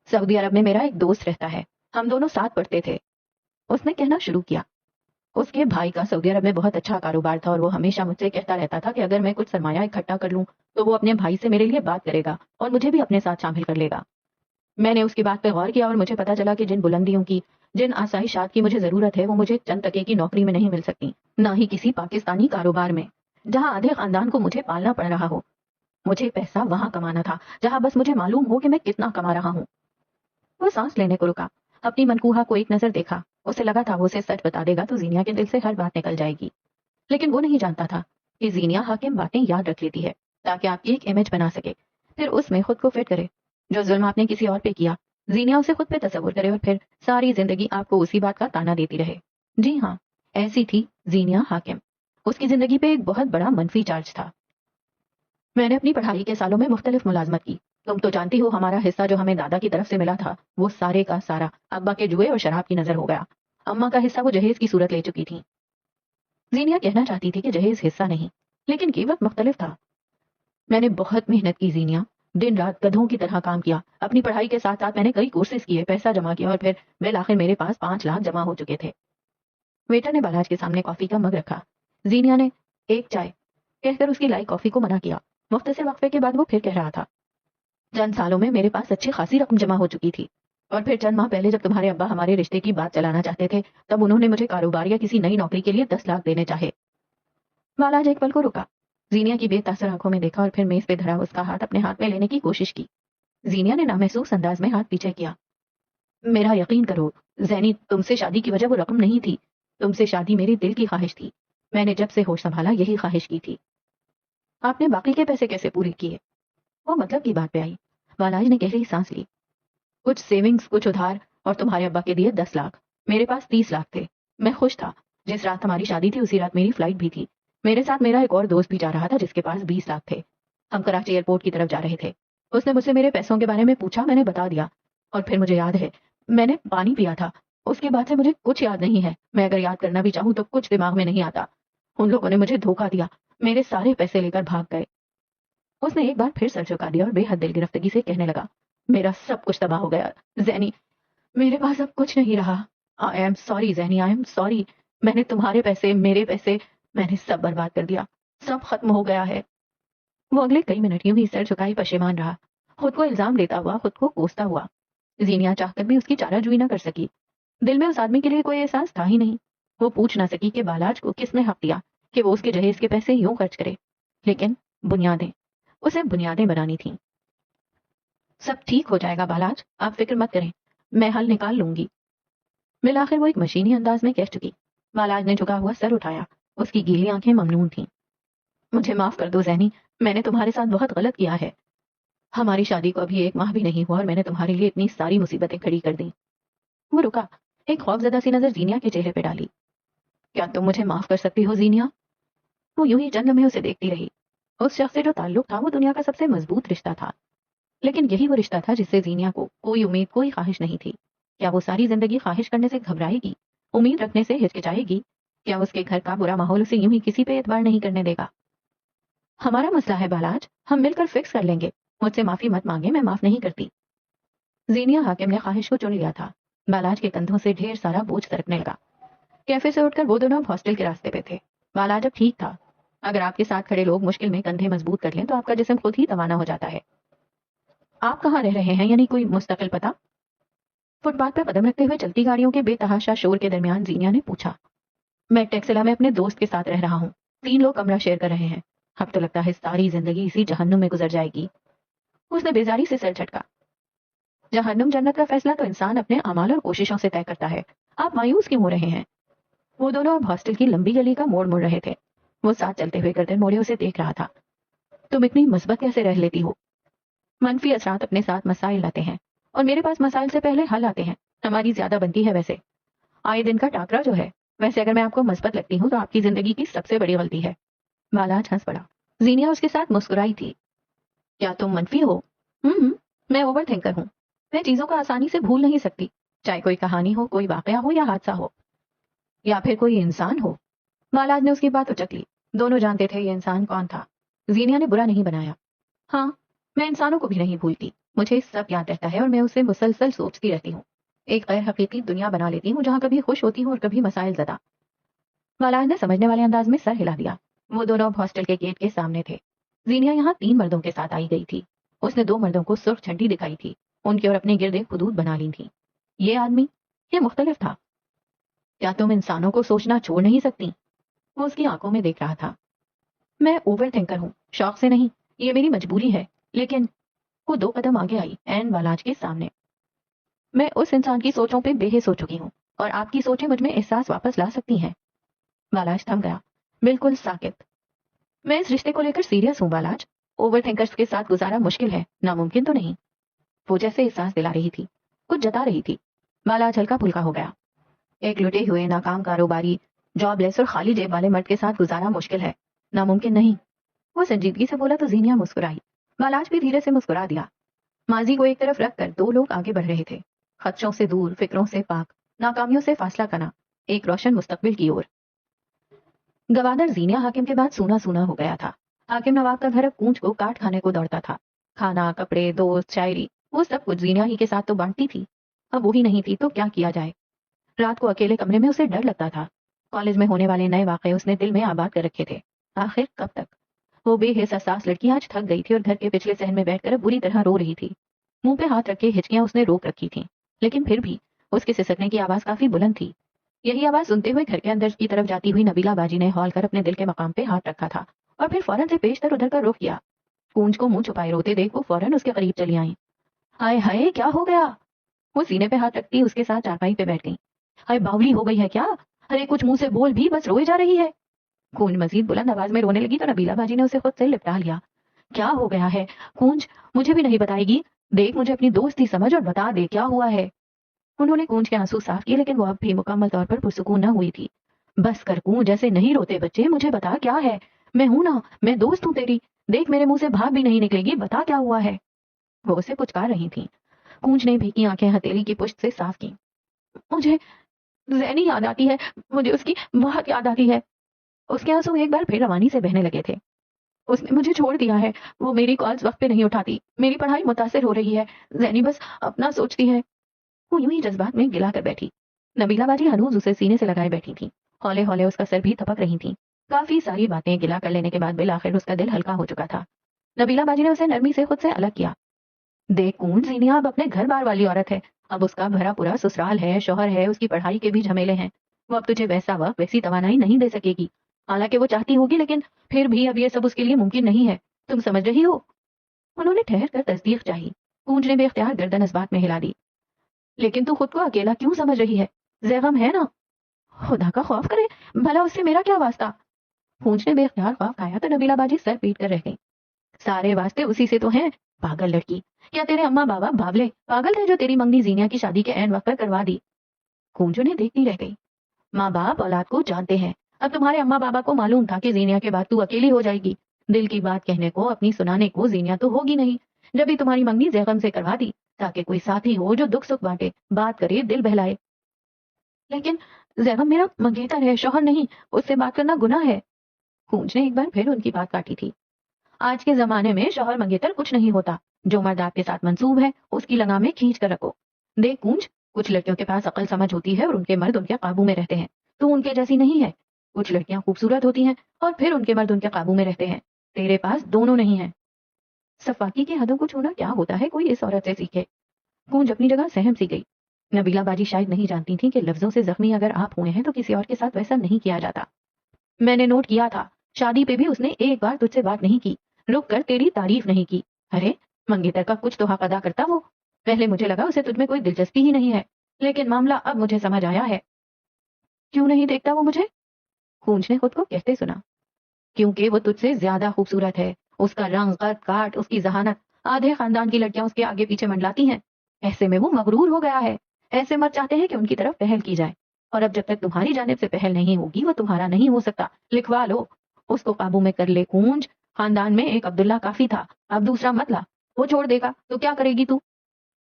सऊदी अरब में मेरा एक दोस्त रहता है, हम दोनों साथ पढ़ते थे। उसने कहना शुरू किया। उसके भाई का सऊदी अरब में बहुत अच्छा कारोबार था और वो हमेशा मुझसे कहता रहता था कि अगर मैं कुछ सरमाया इकट्ठा कर लूं तो वो अपने भाई से मेरे लिए बात करेगा और मुझे भी अपने साथ शामिल कर लेगा। मैंने उसकी बात पर गौर किया और मुझे पता चला कि जिन बुलंदियों की, जिन आसाइशात की मुझे जरूरत है, वो मुझे चंद टके की नौकरी में नहीं मिल सकती, ना ही किसी पाकिस्तानी कारोबार में जहां आधे खानदान को मुझे पालना पड़ रहा हो। मुझे पैसा वहां कमाना था जहां बस मुझे मालूम हो कि मैं कितना कमा रहा हूँ। वो सांस लेने को रुका, अपनी मनकूहा को एक नजर देखा। उसे लगा था वो उसे सच बता देगा तो जीनिया के दिल से हर बात निकल जाएगी, लेकिन वो नहीं जानता था कि जीनिया हाकिम बातें याद रख लेती है ताकि आपकी एक इमेज बना सके, फिर उसमें खुद को फिट करे। जो जुल्म आपने किसी और पे किया, जीनिया उसे खुद पे तस्वुर करे और फिर सारी जिंदगी आपको उसी बात का ताना देती रहे। जी हाँ, ऐसी थी जीनिया हाकिम। उसकी जिंदगी पे एक बहुत बड़ा मनफी चार्ज था। मैंने अपनी पढ़ाई के सालों में मुख्तलिफ मुलाजमत की। तुम तो जानती हो हमारा हिस्सा जो हमें दादा की तरफ से मिला था, वो सारे का सारा अब्बा के जुए और शराब की नजर हो गया। अम्मा का हिस्सा वो जहेज की सूरत ले चुकी थी। जीनिया कहना चाहती थी कि जहेज हिस्सा नहीं, लेकिन कीमत मुख्तलिफ था। मैंने बहुत मेहनत की जीनिया, दिन रात गधों की तरह काम किया। अपनी पढ़ाई के साथ साथ मैंने कई कोर्सेज किए, पैसा जमा किया और फिर बिल आखिर मेरे पास 5 लाख जमा हो चुके थे। वेटर ने बालाज के सामने कॉफी का मग रखा। जीनिया ने एक चाय कहकर उसकी लाई कॉफी को मना किया। मुख्तसर वक्फे के बाद वो फिर कह रहा था, चंद सालों में मेरे पास अच्छी खासी रकम जमा हो चुकी थी, और फिर चंद माह पहले जब तुम्हारे अब्बा हमारे रिश्ते की बात चलाना चाहते थे, तब उन्होंने मुझे कारोबार या किसी नई नौकरी के लिए 10 लाख देने चाहे। बालाज एक पल को रुका, जीनिया की बेतासर आंखों में देखा और फिर मेज पे धरा उसका हाथ अपने हाथ में लेने की कोशिश की। जीनिया ने नामहसूस अंदाज में हाथ पीछे किया। मेरा यकीन करो जैनी, तुमसे शादी की वजह वो रकम नहीं थी। तुमसे शादी मेरे दिल की ख्वाहिश थी। میں نے جب سے ہوش سنبھالا یہی خواہش کی تھی۔ آپ نے باقی کے پیسے کیسے پورے کیے؟ وہ مطلب کی بات پہ آئی۔ بالاج نے گہری سانس لی۔ کچھ سیونگز، کچھ ادھار، اور تمہارے ابا کے دیے 10 لاکھ۔ میرے پاس 30 لاکھ تھے۔ میں خوش تھا۔ جس رات ہماری شادی تھی اسی رات میری فلائٹ بھی تھی۔ میرے ساتھ میرا ایک اور دوست بھی جا رہا تھا جس کے پاس 20 لاکھ تھے۔ ہم کراچی ایئرپورٹ کی طرف جا رہے تھے۔ اس نے مجھ سے میرے پیسوں کے بارے میں پوچھا، میں نے بتا دیا، اور پھر مجھے یاد ہے میں نے پانی پیا تھا۔ اس کے بعد سے مجھے کچھ یاد نہیں ہے۔ میں اگر یاد کرنا بھی چاہوں تو کچھ دماغ میں نہیں آتا۔ ان لوگوں نے مجھے دھوکہ دیا، میرے سارے پیسے لے کر بھاگ گئے۔ اس نے ایک بار پھر سر جھکا دیا اور بے حد دل گرفتگی سے کہنے لگا، میرا سب کچھ تباہ ہو گیا زینی، میرے پاس اب کچھ نہیں رہا۔ I am sorry Zainy, I am sorry. میں نے تمہارے پیسے، میرے پیسے، میں نے سب برباد کر دیا۔ سب ختم ہو گیا ہے۔ وہ اگلے کئی منٹ یوں ہی سر جھکائے پشیمان رہا، خود کو الزام دیتا ہوا، خود کو کوستا ہوا۔ زینیا چاہ کر بھی اس کی چارہ جوئی نہ کر سکی۔ دل میں اس آدمی کے لیے کوئی احساس تھا ہی نہیں۔ وہ پوچھ نہ سکی کہ بالاج کو کس نے حق دیا کہ وہ اس کے جہیز کے پیسے یوں خرچ کرے۔ لیکن بنیادیں، اسے بنیادیں بنانی تھیں۔ سب ٹھیک ہو جائے گا بالاج، آپ فکر مت کریں، میں حل نکال لوں گی، بالآخر وہ ایک مشینی انداز میں کہہ چکی۔ بالاج نے جھکا ہوا سر اٹھایا، اس کی گیلی آنکھیں ممنون تھیں۔ مجھے معاف کر دو زینی، میں نے تمہارے ساتھ بہت غلط کیا ہے۔ ہماری شادی کو ابھی 1 ماہ بھی نہیں ہوا اور میں نے تمہارے لیے اتنی ساری مصیبتیں کھڑی کر دیں۔ وہ رکا، ایک خوفزدہ سی نظر زینیا کے چہرے پہ ڈالی۔ کیا تم مجھے معاف کر سکتی ہو زینیا؟ وہ یوں ہی چند لمحے اسے دیکھتی رہی۔ اس شخص سے جو تعلق تھا وہ دنیا کا سب سے مضبوط رشتہ تھا، لیکن یہی وہ رشتہ تھا جس سے زینیا کو کوئی امید، کوئی خواہش نہیں تھی۔ کیا وہ ساری زندگی خواہش کرنے سے گھبرائے گی، امید رکھنے سے ہچکچائے گی؟ کیا اس کے گھر کا برا ماحول اسے یوں ہی کسی پہ اعتبار نہیں کرنے دے گا؟ ہمارا مسئلہ ہے بالاج، ہم مل کر فکس کر لیں گے، مجھ سے معافی مت مانگے، میں معاف نہیں کرتی۔ زینیا حاکم نے خواہش کو چن لیا تھا۔ بالاج کے کندھوں سے ڈھیر سارا بوجھ سرکنے لگا۔ کیفے سے اٹھ کر وہ دونوں اب ہاسٹل کے راستے پہ تھے۔ بالاج اب ٹھیک تھا۔ اگر آپ کے ساتھ کھڑے لوگ مشکل میں کندھے مضبوط کر لیں تو آپ کا جسم خود ہی توانا ہو جاتا ہے۔ آپ کہاں رہ رہے ہیں، یعنی کوئی مستقل پتہ؟ فٹ پاتھ پہ قدم رکھتے ہوئے چلتی گاڑیوں کے بے تحاشا شور کے درمیان زینیا نے پوچھا۔ میں ٹیکسلا میں اپنے دوست کے ساتھ رہ رہا ہوں، 3 لوگ کمرہ شیئر کر رہے ہیں۔ اب تو لگتا ہے ساری زندگی اسی جہنم میں گزر جائے گی۔ اس نے بیزاری سے سر جھٹکا۔ جہنم جنت کا فیصلہ تو انسان اپنے اعمال اور کوششوں سے طے کرتا ہے، آپ مایوس کیوں ہو رہے ہیں؟ وہ دونوں اب ہاسٹل کی لمبی گلی کا موڑ مڑ رہے تھے۔ وہ ساتھ چلتے ہوئے گردن موڑے اسے دیکھ رہا تھا۔ تم اتنی مثبت کیسے رہ لیتی ہو؟ منفی اثرات اپنے ساتھ مسائل لاتے ہیں، اور میرے پاس مسائل سے پہلے حل آتے ہیں۔ ہماری زیادہ بنتی ہے ویسے، آئے دن کا ٹاکرا جو ہے۔ ویسے اگر میں آپ کو مثبت لگتی ہوں تو آپ کی زندگی کی سب سے بڑی غلطی ہے۔ بالاج ہنس پڑا۔ زینیا اس کے ساتھ مسکرائی تھی۔ کیا تم منفی ہو؟ میں اوور تھنکر ہوں۔ میں چیزوں کو آسانی سے بھول نہیں سکتی، چاہے کوئی کہانی ہو، کوئی واقعہ ہو یا حادثہ ہو، یا پھر کوئی انسان ہو۔ بالاج نے اس کی بات اچک لی۔ دونوں جانتے تھے یہ انسان کون تھا۔ زینیا نے برا نہیں بنایا۔ ہاں، میں انسانوں کو بھی نہیں بھولتی، مجھے سب یاد رہتا ہے اور میں اسے مسلسل سوچتی رہتی ہوں۔ ایک غیر حقیقی دنیا بنا لیتی ہوں جہاں کبھی خوش ہوتی ہوں اور کبھی مسائل زدہ۔ بالاج نے سمجھنے والے انداز میں سر ہلا دیا۔ وہ دونوں اب ہاسٹل کے گیٹ کے سامنے تھے۔ زینیا یہاں 3 مردوں کے ساتھ آئی گئی تھی۔ اس نے 2 مردوں کو سرخ جھنڈی دکھائی تھی، ان کی اور اپنے گرد ایک حدود بنا لی تھی۔ یہ آدمی، یہ مختلف تھا۔ کیا تم انسانوں کو سوچنا چھوڑ نہیں سکتی؟ وہ اس کی آنکھوں میں دیکھ رہا تھا۔ میں اوور تھنکر ہوں، شوق سے نہیں، یہ میری مجبوری ہے، لیکن وہ 2 قدم آگے آئی عین بالاج کے سامنے۔ میں اس انسان کی سوچوں پہ بے حس ہو چکی ہوں، اور آپ کی سوچیں مجھ میں احساس واپس لا سکتی ہیں۔ بالاج تھم گیا، بالکل ساکت۔ میں اس رشتے کو لے کر سیریس ہوں بالاج۔ اوور تھنکرز کے ساتھ گزارا مشکل ہے، ناممکن تو نہیں۔ وہ جیسے احساس دلا رہی تھی، کچھ جتا رہی تھی۔ بالاج ہلکا پھلکا ہو گیا۔ ایک لٹے ہوئے ناکام کاروباری، جاب لیس اور خالی جیب والے مرد کے ساتھ گزارا مشکل ہے، ناممکن نہیں۔ وہ سنجیدگی سے بولا تو زینیا مسکرائی۔ بالاج بھی دھیرے سے مسکرا دیا۔ ماضی کو ایک طرف رکھ کر 2 لوگ آگے بڑھ رہے تھے، خدشوں سے دور، فکروں سے پاک، ناکامیوں سے فاصلہ کرنا، ایک روشن مستقبل کی اور۔ گوادر زینیا حاکم کے بعد سونا سونا ہو گیا تھا۔ حاکم نواب کا گھر اب پونچھ کو کاٹ کھانے کو دوڑتا تھا۔ کھانا، کپڑے، دوست، شاعری، وہ سب کچھ زینیا ہی کے ساتھ تو بانٹتی تھی۔ اب وہی نہیں تھی تو کیا کیا جائے؟ رات کو اکیلے کمرے میں اسے ڈر لگتا تھا۔ کالج میں ہونے والے نئے واقعے اس نے دل میں آباد کر رکھے تھے۔ آخر کب تک؟ وہ بے حس حساس لڑکی آج تھک گئی تھی اور گھر کے پچھلے صحن میں بیٹھ کر اب بری طرح رو رہی تھی۔ منہ پہ ہاتھ رکھ کے ہچکیاں اس نے روک رکھی تھیں، لیکن پھر بھی اس کے سسکنے کی آواز کافی بلند تھی۔ یہی آواز سنتے ہوئے گھر کے اندر کی طرف جاتی ہوئی نبیلہ باجی نے ہال کر اپنے دل کے مقام پہ ہاتھ رکھا تھا، اور پھر فوراً سے پیشتر ادھر کا رخ کیا۔ کونج کو منہ چھپائے روتے دیکھ وہ فوراً اس کے قریب چلی آئیں۔ ہائے ہائے، کیا ہو گیا؟ وہ سینے پہ ہاتھ رکھتی اس کے ساتھ چارپائی پہ بیٹھ گئی۔ ہائے، باولی ہو گئی ہے کیا؟ ارے کچھ منہ سے بول بھی، بس روئے جا رہی ہے۔ कूंज मजीद बुलंद आवाज में रोने लगी तो नबीला बाजी ने उसे खुद से लिपटा लिया। क्या हो गया है कूंज, मुझे भी नहीं बताएगी? देख, मुझे अपनी दोस्ती समझ और बता दे क्या हुआ है। उन्होंने कूंज के आंसू साफ किए, लेकिन वो अब भी मुकम्मल तौर पर पुरसुकून न हुई थी। बस कर कूंज, ऐसे नहीं रोते बच्चे, मुझे बता क्या है। मैं हूं ना, मैं दोस्त हूं तेरी। देख, मेरे मुंह से भाग भी नहीं निकलेगी, बता क्या हुआ है। वो उसे पुचकार रही थी। कूंज ने भीगी आंखें हथेली की पुष्ट से साफ की। मुझे जैनी याद आती है, मुझे उसकी बहुत याद आती है। उसके आंसू एक बार फिर रवानी से बहने लगे थे। उसने मुझे छोड़ दिया है, वो मेरी कॉल्स वक्त पे नहीं उठाती, मेरी पढ़ाई मुतासिर हो रही है, जैनी बस अपना सोचती है। वो यूं ही जज्बात में गिला कर बैठी। नबीला बाजी हनूज उसे सीने से लगाए बैठी थी। हौले हौले उसका सर भी थपक रही थी। काफी सारी बातें गिला कर लेने के बाद बिल आखिर उसका दिल हल्का हो चुका था। नबीला बाजी ने उसे नरमी से खुद से अलग किया। देख कूंज, जीनिया अब अपने घर बार वाली औरत है। अब उसका भरा पूरा ससुराल है, शौहर है, उसकी पढ़ाई के भी झमेले हैं। वो अब तुझे वैसा वक्त, वैसी तवानाई नहीं दे सकेगी। हालांकि वो चाहती होगी, लेकिन फिर भी अब ये सब उसके लिए मुमकिन नहीं है। तुम समझ रही हो? उन्होंने ठहर कर तस्दीक चाही। कूंज ने बेख्तियार गर्दन इस बात में हिला दी। लेकिन तू खुद को अकेला क्यों समझ रही है? जैगम है ना। खुदा का खौफ करे, भला उससे मेरा क्या वास्ता? कूंज ने बेख्तियार खौफ खाया तो नबीला बाजी सर पीट कर रह गई। सारे वास्ते उसी से तो हैं, पागल लड़की। क्या तेरे अम्मा बाबा बावले पागल थे जो तेरी मंगनी जीनिया की शादी के ऐन वक्त पर करवा दी? कूंज उन्हें देखती रह गई। माँ बाप औलाद को जानते हैं। अब तुम्हारे अम्मा बाबा को मालूम था कि जीनिया के बाद तू अकेली हो जाएगी। दिल की बात कहने को, अपनी सुनाने को जीनिया तो होगी नहीं। जब भी तुम्हारी मंगनी जैगम से करवा दी, ताकि कोई साथी हो जो दुख सुख बांटे, बात करे, दिल बहलाए। लेकिन जैगम मेरा मंगेतर है, शौहर नहीं। उससे बात करना गुनाह है। कूंज ने एक बार फिर उनकी बात काटी थी। आज के जमाने में शौहर मंगेतर कुछ नहीं होता। जो मर्द आपके साथ मंसूब है, उसकी लगामें खींच कर रखो। देख कूंज, कुछ लड़कियों के पास अकल समझ होती है और उनके मर्द उनके काबू में रहते हैं। तू उनके जैसी नहीं है। कुछ लड़कियां खूबसूरत होती हैं और फिर उनके मर्द उनके काबू में रहते हैं। तेरे पास दोनों नहीं है। सफाकी की हदों को छूना क्या होता है, कोई इस औरत से सीखे। कूंज अपनी जगह सहम सी गई। नबीला बाजी शायद नहीं जानती थी कि लफ्जों से जख्मी अगर आप हुए हैं तो किसी और के साथ वैसा नहीं किया जाता। मैंने नोट किया था, शादी पे भी उसने एक बार तुझसे बात नहीं की, रुक कर तेरी तारीफ नहीं की। अरे, मंगेतर का कुछ तो हक अदा करता वो। पहले मुझे लगा उसे तुझ में कोई दिलचस्पी ही नहीं है, लेकिन मामला अब मुझे समझ आया है। क्यों नहीं देखता वो मुझे? कूंज ने खुद को कहते सुना। क्योंकि वो तुझसे ज्यादा खूबसूरत है। उसका रंग, कद, काट, उसकी जहानत, आधे खानदान की लड़कियां उसके आगे पीछे मंडलाती हैं। ऐसे में वो मगरूर हो गया है। ऐसे मर्द चाहते हैं कि उनकी तरफ पहल की जाए, और अब जब तक तुम्हारी जानिब से पहल नहीं होगी, वो तुम्हारा नहीं हो सकता। लिखवा लो, उसको काबू में कर ले कूंज। खानदान में एक अब्दुल्ला काफी था, अब दूसरा मत ला। वो छोड़ देगा तो क्या करेगी तू?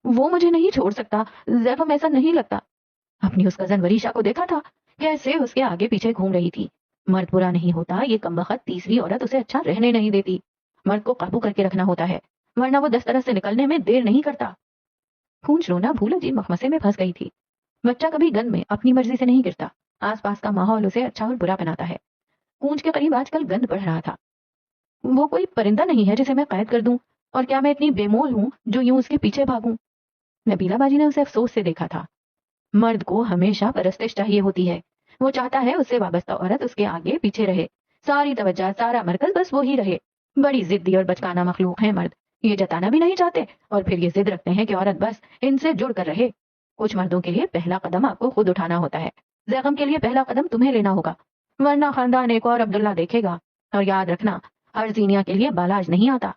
वो मुझे नहीं छोड़ सकता, जैफम ऐसा नहीं लगता। अपनी उस कजन वरीशा को देखा था, कैसे उसके आगे पीछे घूम रही थी। मर्द बुरा नहीं होता, ये कमबख्त तीसरी औरत उसे अच्छा रहने नहीं देती। मर्द को काबू करके रखना होता है, वरना वो 10 तरह से निकलने में देर नहीं करता। कूंज रोना भूल अजीब मखमसे में फंस गई थी। बच्चा कभी गंद में अपनी मर्जी से नहीं गिरता, आसपास का माहौल उसे अच्छा और बुरा बनाता है। कूंज के करीब आजकल गंद बढ़ रहा था। वो कोई परिंदा नहीं है जिसे मैं कैद कर दूं, और क्या मैं इतनी बेमोल हूं जो यूं उसके पीछे भागूं? नबीला बाजी ने उसे अफसोस से देखा था। मर्द को हमेशा परस्तिश चाहिए होती है। वो चाहता है उससे वाबस्ता औरत उसके आगे पीछे रहे, सारी तवज्जो, सारा मरकज बस वो ही रहे। बड़ी जिद्दी और बचकाना मखलूक है मर्द। ये जताना भी नहीं चाहते और फिर ये जिद रखते हैं कि औरत बस इनसे जुड़ कर रहे। कुछ मर्दों के लिए पहला कदम आपको खुद उठाना होता है। जैगम के लिए पहला कदम तुम्हें लेना होगा, वरना खानदान एक और अब्दुल्ला देखेगा। और याद रखना, हर जीनिया के लिए बालाज नहीं आता।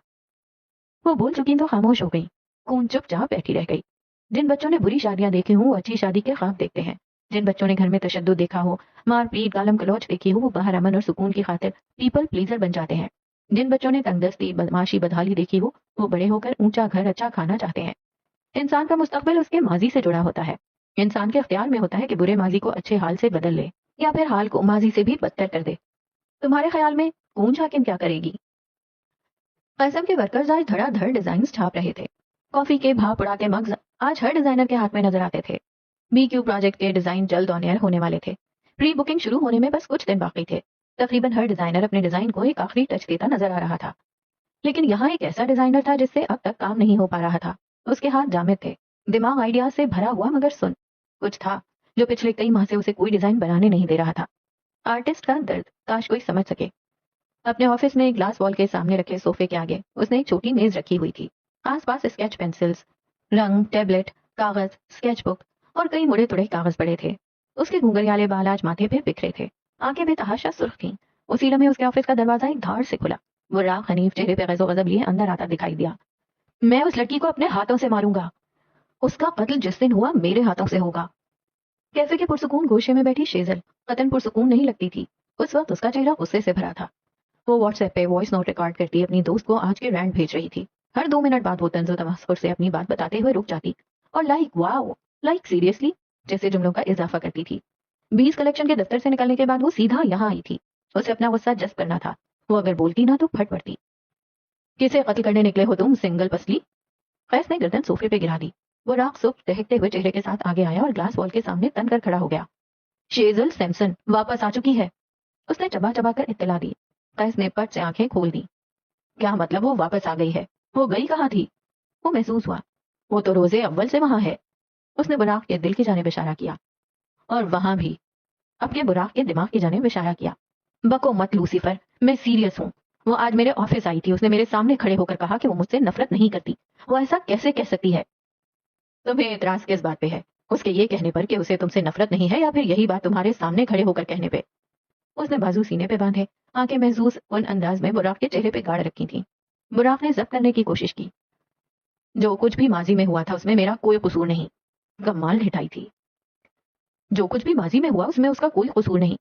वो बोल चुकी तो खामोश हो गई। कून चुपचाप बैठी रह गई। जिन बच्चों ने बुरी शादियां देखी हों, वो अच्छी शादी के ख्वाब देखते हैं। जिन बच्चों ने घर में तशद्दुद देखा हो, मारपीट, गालम गलौज देखी हो, वो बाहर अमन और सुकून की खातिर पीपल प्लीजर बन जाते हैं। जिन बच्चों ने तंगदस्ती, बदमाशी, बदहाली देखी हो, वो बड़े होकर ऊंचा घर, अच्छा खाना चाहते हैं। इंसान का मुस्तकबिल उसके माजी से जुड़ा होता है। इंसान के अख्तियार में होता है कि बुरे माजी को अच्छे हाल से बदल ले, या फिर हाल को माजी से भी बदतर कर दे। तुम्हारे ख्याल में कूंज हाकिम क्या करेगी? कसम के वर्कर्स आज धड़ाधड़ डिजाइन छाप रहे थे। कॉफी के भाव उड़ाते मग्स आज हर डिजाइनर के हाथ में नजर आते थे। BQ प्रोजेक्ट के डिजाइन जल्द ऑन एयर होने वाले थे। प्री बुकिंग शुरू होने में बस कुछ दिन बाकी थे। तकरीबन हर डिजाइनर अपने डिजाइन को एक आखिरी टच देता नजर आ रहा था। लेकिन यहाँ एक ऐसा डिजाइनर था जिससे अब तक काम नहीं हो पा रहा था। उसके हाथ जामिद थे, दिमाग आइडिया से भरा हुआ, मगर सुन, कुछ था जो पिछले कई माह से उसे कोई डिजाइन बनाने नहीं दे रहा था। आर्टिस्ट का दर्द काश कोई समझ सके। अपने ऑफिस में ग्लास वॉल के सामने रखे सोफे के आगे उसने एक छोटी मेज रखी हुई थी। आसपास स्केच पेंसिल्स, रंग, टेबलेट, कागज, स्केचबुक और कई मुड़े तुड़े कागज पड़े थे। उसके घुंघरियाले बाल आज माथे पे बिखरे थे। आंखें बेतहाशा सुर्ख थीं। उसी लम्हे उसके ऑफिस का दरवाजा एक धार से खुला। बुर्राक हनीफ चेहरे पे गैज़ो गज़ब लिए अंदर आता दिखाई दिया। मैं उस लड़की को अपने हाथों से मारूंगा। उसका कत्ल जिस दिन हुआ मेरे हाथों से होगा। कैफे के पुरसुकून गोशे में बैठी शेजल कतन पुरसुकून नहीं लगती थी। उस वक्त उसका चेहरा गुस्से से भरा था। वो व्हाट्सएप पे वॉइस नोट रिकॉर्ड करती अपनी दोस्त को आज के रैंट भेज रही थी। हर 2 मिनट बाद वो तंजो तमस्कुर से अपनी बात बताते हुए रुक जाती और लाइक वाओ, लाइक सीरियसली जैसे जुमलों का इजाफा करती थी। 20 कलेक्शन के दफ्तर से निकलने के बाद वो सीधा यहाँ आई थी। उसे अपना गुस्सा जब्त करना था। वो अगर बोलती ना तो फट पड़ती। किसे कत्ल करने निकले हो तुम सिंगल पसली? फैस ने गर्दन सोफे पे गिरा दी। वो राख सुख दहकते हुए चेहरे के साथ आगे आया और ग्लास वॉल के सामने तन कर खड़ा हो गया। शेजल सैमसन वापस आ चुकी है, उसने चबा चबा कर इत्तला दी। कैस ने पट से आंखें खोल दी। क्या मतलब वो वापस आ गई है? वो गई कहाँ थी? वो महसूस हुआ वो तो रोजे अव्वल से वहां है। उसने बुराक के दिल की जानिब इशारा किया। और वहां भी अपने बुराक के दिमाग की जानिब इशारा किया। बको मत लूसीफर, मैं सीरियस हूँ। वो आज मेरे ऑफिस आई थी। उसने मेरे सामने खड़े होकर कहा कि वो मुझसे नफरत नहीं करती। वो ऐसा कैसे कह सकती है? तुम्हें एतराज किस बात पे है? उसके ये कहने पर कि उसे तुमसे नफरत नहीं है, या फिर यही बात तुम्हारे सामने खड़े होकर कहने पे? उसने बाजू सीने पे बांधे, आंखें महसूस उन अंदाज में बुराक के चेहरे पे गाड़ रखी थी। बुराक ने जब्त करने की कोशिश की। जो कुछ भी माजी में हुआ था उसमें मेरा कोई कसूर नहीं। कमाल ढिठाई थी। जो कुछ भी माजी में हुआ उसमें उसका कोई कसूर नहीं।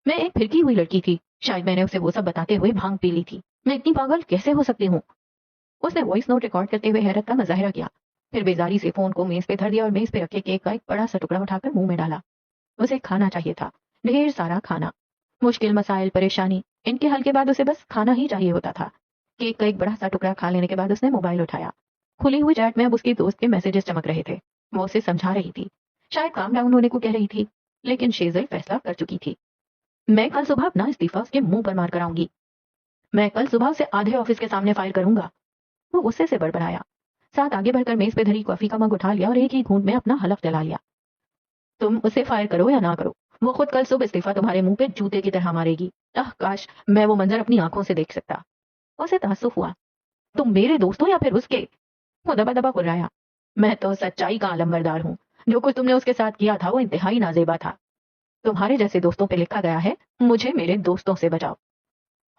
मैं एक फिरकी हुई लड़की थी। शायद मैंने उसे वो सब बताते हुए भांग पी ली थी। मैं इतनी पागल कैसे हो सकती हूँ? उसने वॉइस नोट रिकॉर्ड करते हुए हैरत का मुजाहिरा किया। फिर बेजारी से फोन को मेज पे धर दिया और मेज पे रखे केक का एक बड़ा सा टुकड़ा उठाकर मुंह में डाला। उसे खाना चाहिए था, ढेर सारा खाना। मुश्किल मसाइल परेशानी इनके हल के बाद उसे बस खाना ही चाहिए होता था। केक का एक बड़ा सा टुकड़ा खा लेने के बाद उसने मोबाइल उठाया। खुली हुई चैट में अब उसकी दोस्त के मैसेजेस चमक रहे थे। वो उसे समझा रही थी, शायद काम डाउन होने को कह रही थी। लेकिन शेजल फैसला कर चुकी थी। मैं कल सुबह अपना इस्तीफा उसके मुंह पर मार कर आऊंगी। मैं कल सुबह उसे आधे ऑफिस के सामने फायर करूंगा। वो गुस्से से बड़बड़ाया। साथ आगे बढ़कर मेज पे धरी कॉफी का मग उठा लिया और एक ही घूंट में अपना हलफ जला लिया। तुम उसे फायर करो या ना करो, वो खुद कल सुबह इस्तीफा तुम्हारे मुंह पे जूते की तरह मारेगी। आह काश मैं वो मंजर अपनी आंखों से देख सकता। उसे तासुफ हुआ। तुम मेरे दोस्त हो या फिर उसके? वो दबा दबा कुर्राया। मैं तो सच्चाई का आलमबरदार हूँ। जो कुछ तुमने उसके साथ किया था वो इंतहाई नाजेबा था। तुम्हारे जैसे दोस्तों पे लिखा गया है मुझे मेरे दोस्तों से बचाओ,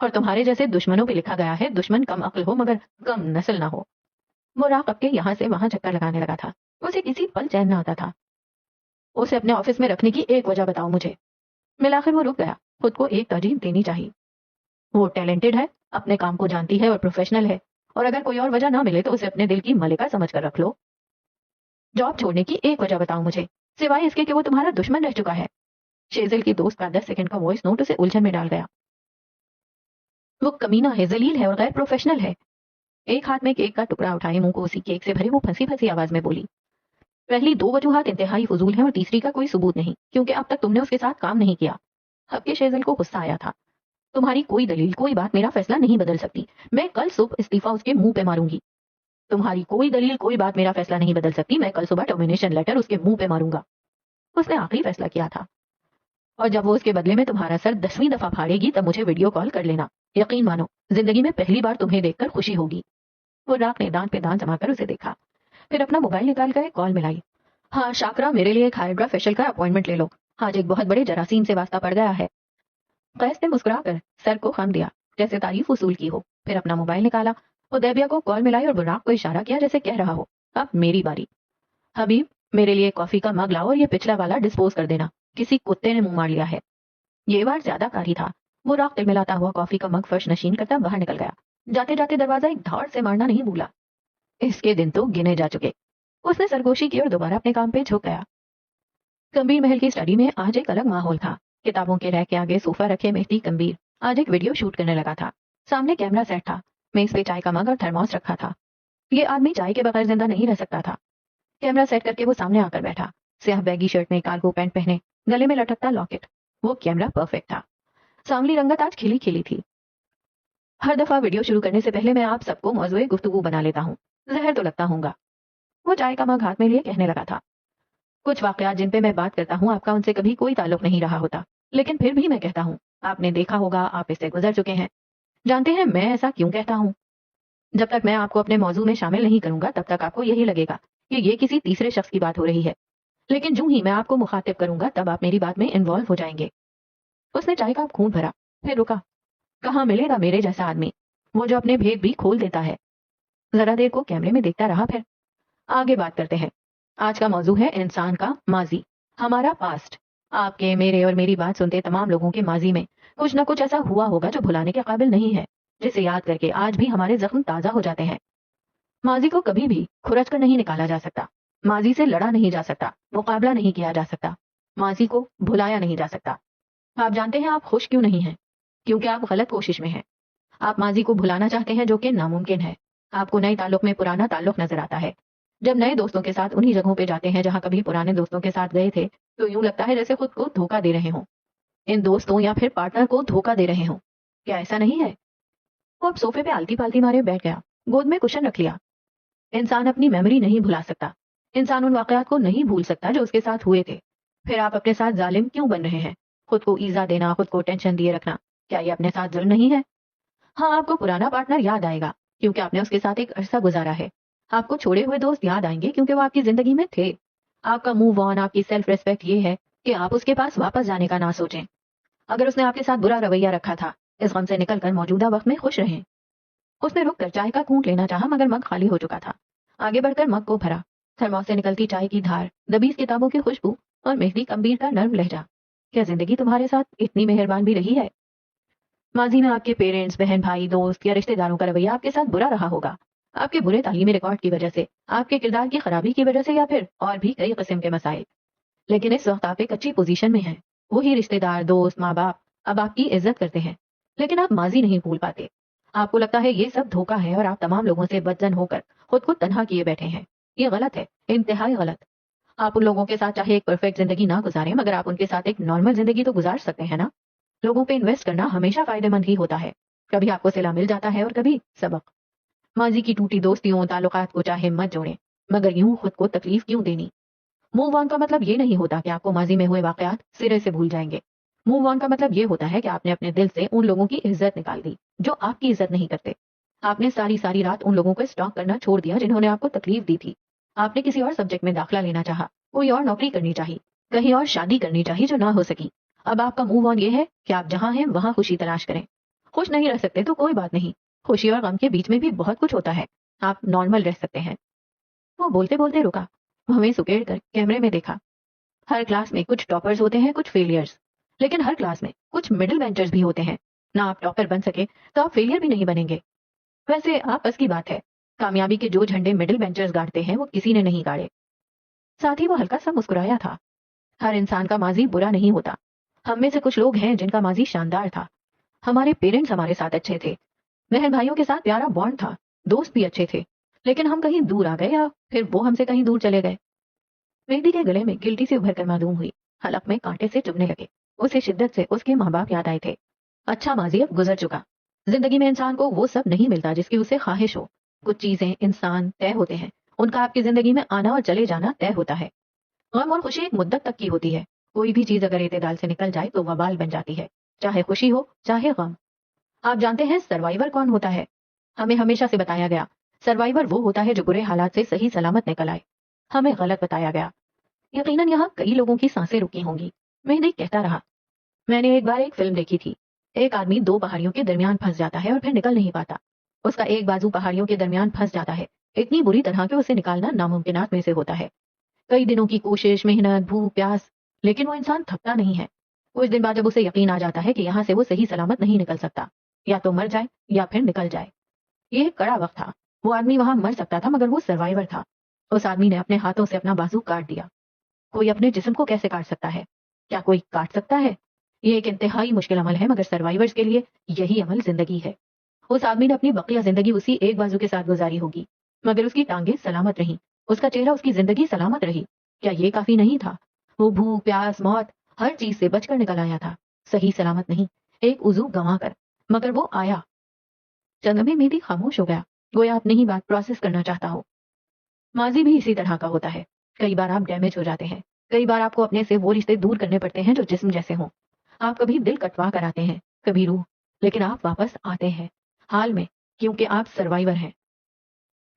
और तुम्हारे जैसे दुश्मनों पे लिखा गया है दुश्मन कम अक्ल हो मगर कम नस्ल ना हो। वो राख अब के यहाँ से वहां चक्कर लगाने लगा था। उसे किसी पल चैन न आता था। उसे अपने ऑफिस में रखने की एक वजह बताओ मुझे। मिलाकर वो रुक गया। खुद को एक तरजीह देनी चाहिए। वो टैलेंटेड है, अपने काम को जानती है और प्रोफेशनल है। और अगर कोई और वजह ना मिले तो उसे अपने दिल की मलिका समझ कर रख लो। जॉब छोड़ने की एक वजह बताओ मुझे, सिवाय इसके कि वो तुम्हारा दुश्मन रह चुका है। शेजल की दोस्त का 10 सेकंड का वॉइस नोट उसे उलझन में डाल गया। वो कमीना है, जलील है और गैर प्रोफेशनल है। एक हाथ में केक का टुकड़ा उठाए मुंह को उसी केक से भरे वो फंसी फंसी आवाज में बोली। पहली 2 वजूहात इंतहाई फजूल हैं और तीसरी का कोई सबूत नहीं, क्योंकि अब तक तुमने उसके साथ काम नहीं किया। अब के शेजल को गुस्सा आया था। तुम्हारी कोई दलील कोई बात मेरा फैसला नहीं बदल सकती। मैं कल सुबह इस्तीफा उसके मुंह पे मारूंगी। तुम्हारी कोई दलील कोई बात मेरा फैसला नहीं बदल सकती। मैं कल सुबह टर्मिनेशन लेटर उसके मुंह पे मारूंगा। उसने आखिरी फैसला किया था। और जब वो उसके बदले में तुम्हारा सर 10वीं दफा फाड़ेगी तब मुझे वीडियो कॉल कर लेना। यकीन मानो जिंदगी में पहली बार तुम्हें देखकर खुशी होगी। वो राख ने दांत पे दांत जमाकर उसे देखा, फिर अपना मोबाइल निकाल कर एक कॉल मिलाई। हाँ शाकरा, मेरे लिए एक हाइड्रा फेशियल का अपॉइंटमेंट ले लो। आज एक बहुत बड़े जरासीम से वास्ता पड़ गया है। कैस ने मुस्कुराकर सर को खम दिया, जैसे तारीफ वसूल की हो। फिर अपना मोबाइल निकाला, उदैबिया को कॉल मिलाई और बुराक को इशारा किया जैसे कह रहा हो, अब मेरी बारी। हबीब, मेरे लिए कॉफी का मग लाओ और ये पिछला वाला डिस्पोज कर देना। किसी कुत्ते ने मुंह मार लिया है। ये बार ज्यादा कारी था। वो राख तिलमिलाता हुआ कॉफी का मग फर्श नशीन करता बाहर निकल गया। जाते जाते दरवाजा एक धाड़ से मारना नहीं भूला। इसके दिन तो गिने जा चुके। उसने सरगोशी की और दोबारा अपने काम पे झुक गया। कबीर महल की स्टडी में आज एक अलग माहौल था। किताबों के रैक के आगे सोफा रखे मेहदी कबीर आज एक वीडियो शूट करने लगा था। सामने कैमरा सेट था। मेज पे चाय का मग और थर्मोस रखा था। ये आदमी चाय के बगैर जिंदा नहीं रह सकता था। कैमरा सेट करके वो सामने आकर बैठा। स्याह बैगी शर्ट में कार्गो पैंट पहने, गले में लटकता लॉकेट। वो कैमरा परफेक्ट था। सांवली रंगत आज खिली खिली थी। हर दफा वीडियो शुरू करने से पहले मैं आप सबको मौजूए गुफ्तगू बना लेता हूँ। जहर तो लगता होगा। वो चाय का मग हाथ में लिए कहने लगा था। कुछ वाकयात जिन पे मैं बात करता हूँ आपका उनसे कभी कोई ताल्लुक नहीं रहा होता, लेकिन फिर भी मैं कहता हूँ। आपने देखा होगा, आप इससे गुजर चुके हैं। जानते हैं मैं ऐसा क्यों कहता हूँ? जब तक मैं आपको अपने मौजू में शामिल नहीं करूंगा तब तक आपको यही लगेगा कि ये किसी तीसरे शख्स की बात हो रही है। लेकिन जूं ही मैं आपको मुखातिब करूंगा तब आप मेरी बात में इन्वॉल्व हो जाएंगे। उसने चाय का घूंट भरा, फिर रुका कहाँ मिलेगा मेरे जैसा आदमी, वो जो अपने भेद भी खोल देता है। जरा देर को कैमरे में देखता रहा, फिर आगे बात करते हैं। आज का मौजू है इंसान का माजी, हमारा पास्ट। आपके, मेरे और मेरी बात सुनते तमाम लोगों के माजी में कुछ ना कुछ ऐसा हुआ होगा जो भुलाने के काबिल नहीं है, जिसे याद करके आज भी हमारे जख्म ताजा हो जाते हैं। माजी को कभी भी खुरच कर नहीं निकाला जा सकता, माजी से लड़ा नहीं जा सकता, मुकाबला नहीं किया जा सकता, माजी को भुलाया नहीं जा सकता। आप जानते हैं आप खुश क्यों नहीं हैं? क्योंकि आप गलत कोशिश में हैं। आप माजी को भुलाना चाहते हैं, जो कि नामुमकिन है। आपको नए ताल्लुक में पुराना ताल्लुक नजर आता है। जब नए दोस्तों के साथ उन्हीं जगहों पे जाते हैं जहां कभी पुराने दोस्तों के साथ गए थे, तो यूं लगता है जैसे खुद को धोखा दे रहे हों, इन दोस्तों या फिर पार्टनर को धोखा दे रहे हों। क्या ऐसा नहीं है? वो अब सोफे पे आलती पालती मारे बैठ गया, गोद में कुशन रख लिया। इंसान अपनी मेमोरी नहीं भुला सकता, इंसान उन वाकयात को नहीं भूल सकता जो उसके साथ हुए थे। फिर आप अपने साथ जालिम क्यों बन रहे हैं? खुद को ईजा देना, खुद को टेंशन दिए रखना, क्या ये अपने साथ जुल्म नहीं है? हाँ, आपको पुराना पार्टनर याद आएगा क्योंकि आपने उसके साथ एक अरसा गुजारा है। आपको छोड़े हुए दोस्त याद आएंगे क्योंकि वो आपकी जिंदगी में थे। आपका मूव ऑन, आपकी सेल्फ रेस्पेक्ट ये है कि आप उसके पास वापस जाने का ना सोचें। अगर उसने आपके साथ बुरा रवैया रखा था, इस गम से निकलकर मौजूदा वक्त में खुश रहें। उसने रुककर चाय का घूंट लेना चाहा, मगर मग खाली हो चुका था। आगे बढ़कर मग को भरा। थर्मोस से निकलती चाय की धार, दबीज किताबों की खुशबू और मेहदी कबीर का नर्म लहजा। क्या जिंदगी तुम्हारे साथ इतनी मेहरबान भी रही है? माजी में आपके पेरेंट्स, बहन भाई, दोस्त या रिश्तेदारों का रवैया आपके साथ बुरा रहा होगा, आपके बुरे तालीमी रिकॉर्ड की वजह से, आपके किरदार की खराबी की वजह से, या फिर और भी कई किस्म के मसाइल। लेकिन इस वक्त आप एक अच्छी पोजीशन में हैं। वही रिश्तेदार, दोस्त, माँ बाप अब आपकी इज्जत करते हैं, लेकिन आप माजी नहीं भूल पाते। आपको लगता है ये सब धोखा है और आप तमाम लोगों से बदजन होकर खुद को तन्हा किए बैठे हैं। ये गलत है, इंतहाई गलत। आप उन लोगों के साथ चाहे एक परफेक्ट जिंदगी ना गुजारें, मगर आप उनके साथ एक नॉर्मल जिंदगी तो गुजार सकते हैं ना। लोगों पे इन्वेस्ट करना हमेशा फायदेमंद ही होता है। कभी आपको सिला मिल जाता है और कभी सबक। माजी की टूटी दोस्तियों, ताल्लुकात को चाहे मत जोड़ें, मगर यूं खुद को तकलीफ क्यों देनी? मूव ऑन का मतलब ये नहीं होता कि आपको माजी में हुए वाकयात सिरे से भूल जाएंगे। मूव ऑन का मतलब ये होता है कि आपने अपने दिल से उन लोगों की इज्जत निकाल दी जो आपकी इज्जत नहीं करते। आपने सारी सारी रात उन लोगों को स्टॉक करना छोड़ दिया जिन्होंने आपको तकलीफ दी थी। आपने किसी और सब्जेक्ट में दाखिला लेना चाहा, कोई और नौकरी करनी चाहिए, कहीं और शादी करनी चाहिए जो ना हो सकी। अब आपका मूव ऑन ये है कि आप जहां हैं वहां खुशी तलाश करें। खुश नहीं रह सकते तो कोई बात नहीं, खुशी और गम के बीच में भी बहुत कुछ होता है। आप नॉर्मल रह सकते हैं। वो बोलते बोलते रुका, हमें सुकेड़ कर कैमरे में देखा। हर क्लास में कुछ टॉपर्स होते हैं, कुछ फेलियर्स, लेकिन हर क्लास में कुछ मिडिल बेंचर्स भी होते हैं। ना आप टॉपर बन सके तो आप फेलियर भी नहीं बनेंगे। वैसे आपस की बात है, कामयाबी के जो झंडे मिडिल बेंचर्स गाड़ते हैं वो किसी ने नहीं गाड़े। साथ ही वो हल्का सा मुस्कुराया था। हर इंसान का माजी बुरा नहीं होता। हम में से कुछ लोग हैं जिनका माजी शानदार था। हमारे पेरेंट्स हमारे साथ अच्छे थे, बहन भाइयों के साथ प्यारा बॉन्ड था, दोस्त भी अच्छे थे, लेकिन हम कहीं दूर आ गए या फिर वो हमसे कहीं दूर चले गए। मेहदी के गले में गिल्टी से उभर कर मालूम हुई, हलक में कांटे से चुभने लगे। उसे शिद्दत से उसके माँ बाप याद आए थे। अच्छा, माजी अब गुजर चुका। जिंदगी में इंसान को वो सब नहीं मिलता जिसकी उसे ख्वाहिश हो। कुछ चीजें, इंसान तय होते हैं, उनका आपकी जिंदगी में आना और चले जाना तय होता है। गम और खुशी एक मुद्दत तक की होती है। कोई भी चीज अगर एतदाल से निकल जाए तो वबाल बन जाती है, चाहे खुशी हो चाहे गम। आप जानते हैं सर्वाइवर कौन होता है? हमें हमेशा से बताया गया सर्वाइवर वो होता है जो बुरे हालात से सही सलामत निकल आए। हमें गलत बताया गया। यकीनन यहाँ कई लोगों की सांसें रुकी होंगी। मेहदी कहता रहा, मैंने एक बार एक फिल्म देखी थी। एक आदमी दो पहाड़ियों के दरमियान फंस जाता है और फिर निकल नहीं पाता। उसका एक बाजू पहाड़ियों के दरमियान फंस जाता है, इतनी बुरी तरह के उसे निकालना नामुमकिनात में से होता है। कई दिनों की कोशिश, मेहनत, भूख, प्यास, लेकिन वो इंसान थकता नहीं है। कुछ दिन बाद जब उसे यकीन आ जाता है कि यहाँ से वो सही सलामत नहीं निकल सकता, या तो मर जाए या फिर निकल जाए। ये एक कड़ा वक्त था। वो आदमी वहां मर सकता था, मगर वो सर्वाइवर था। उस आदमी ने अपने हाथों से अपना बाजू काट दिया। कोई अपने जिस्म को कैसे काट सकता है? क्या कोई काट सकता है? ये एक इंतहाई मुश्किल अमल है, मगर सर्वाइवर्स के लिए यही अमल जिंदगी है। उस आदमी ने अपनी बकिया जिंदगी उसी एक बाजू के साथ गुजारी होगी, मगर उसकी टांगे सलामत रही, उसका चेहरा, उसकी जिंदगी सलामत रही। क्या ये काफी नहीं था? वो भूख, प्यास, मौत, हर चीज से बचकर निकल आया था, सही सलामत नहीं, एक उजू गंवा कर, मगर वो आया। चंद में मेहदी खामोश हो गया, गोया अपनी ही बात प्रोसेस करना चाहता हो। माजी भी इसी तरह का होता है। कई बार आप डैमेज हो जाते हैं, कई बार आपको अपने से वो रिश्ते दूर करने पड़ते हैं जो जिस्म जैसे हों। आप कभी दिल कटवा कर आते हैं, कभी रूह, लेकिन आप वापस आते हैं, हाल में, क्योंकि आप सर्वाइवर हैं।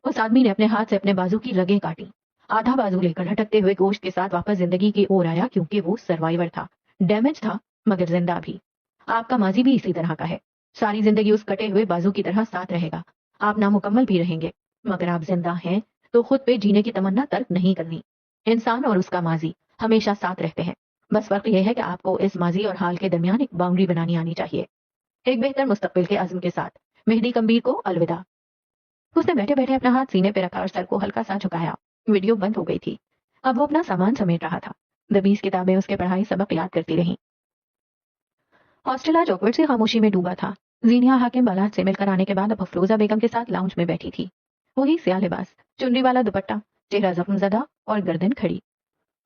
उस आदमी ने अपने हाथ से अपने बाजू की रगें काटी, आधा बाजू लेकर लटकते हुए गोश्त के साथ वापस जिंदगी की ओर आया, क्योंकि वो सर्वाइवर था, डैमेज था, मगर जिंदा भी। आपका माजी भी इसी तरह का है। सारी जिंदगी उस कटे हुए बाजू की तरह साथ रहेगा। आप नामुकम्मल भी रहेंगे, मगर आप जिंदा हैं तो खुद पे जीने की तमन्ना तर्क नहीं करनी। इंसान और उसका माजी हमेशा साथ रहते हैं, बस फर्क यह है कि आपको इस माजी और हाल के दरमियान एक बाउंड्री बनानी आनी चाहिए। एक बेहतर मुस्तकबिल के अज़्म के साथ मेहदी कम्बीर को अलविदा। उसने बैठे बैठे अपना हाथ सीने पे रखा और सर को हल्का सा झुकाया। वीडियो बंद हो गई थी। अब वो अपना सामान समेट रहा था। दबीस किताबें उसके पढ़ाई सबक याद करती रहीं। हॉस्टल आज ऑकवर्ड से खामोशी में डूबा था। जीनिया हाकिम बालात से मिलकर आने के बाद अब अफरोजा बेगम के साथ लाउंज में बैठी थी। वही स्याह लिबास, चुनरी वाला दुपट्टा, चेहरा जख्मजदा और गर्दन खड़ी।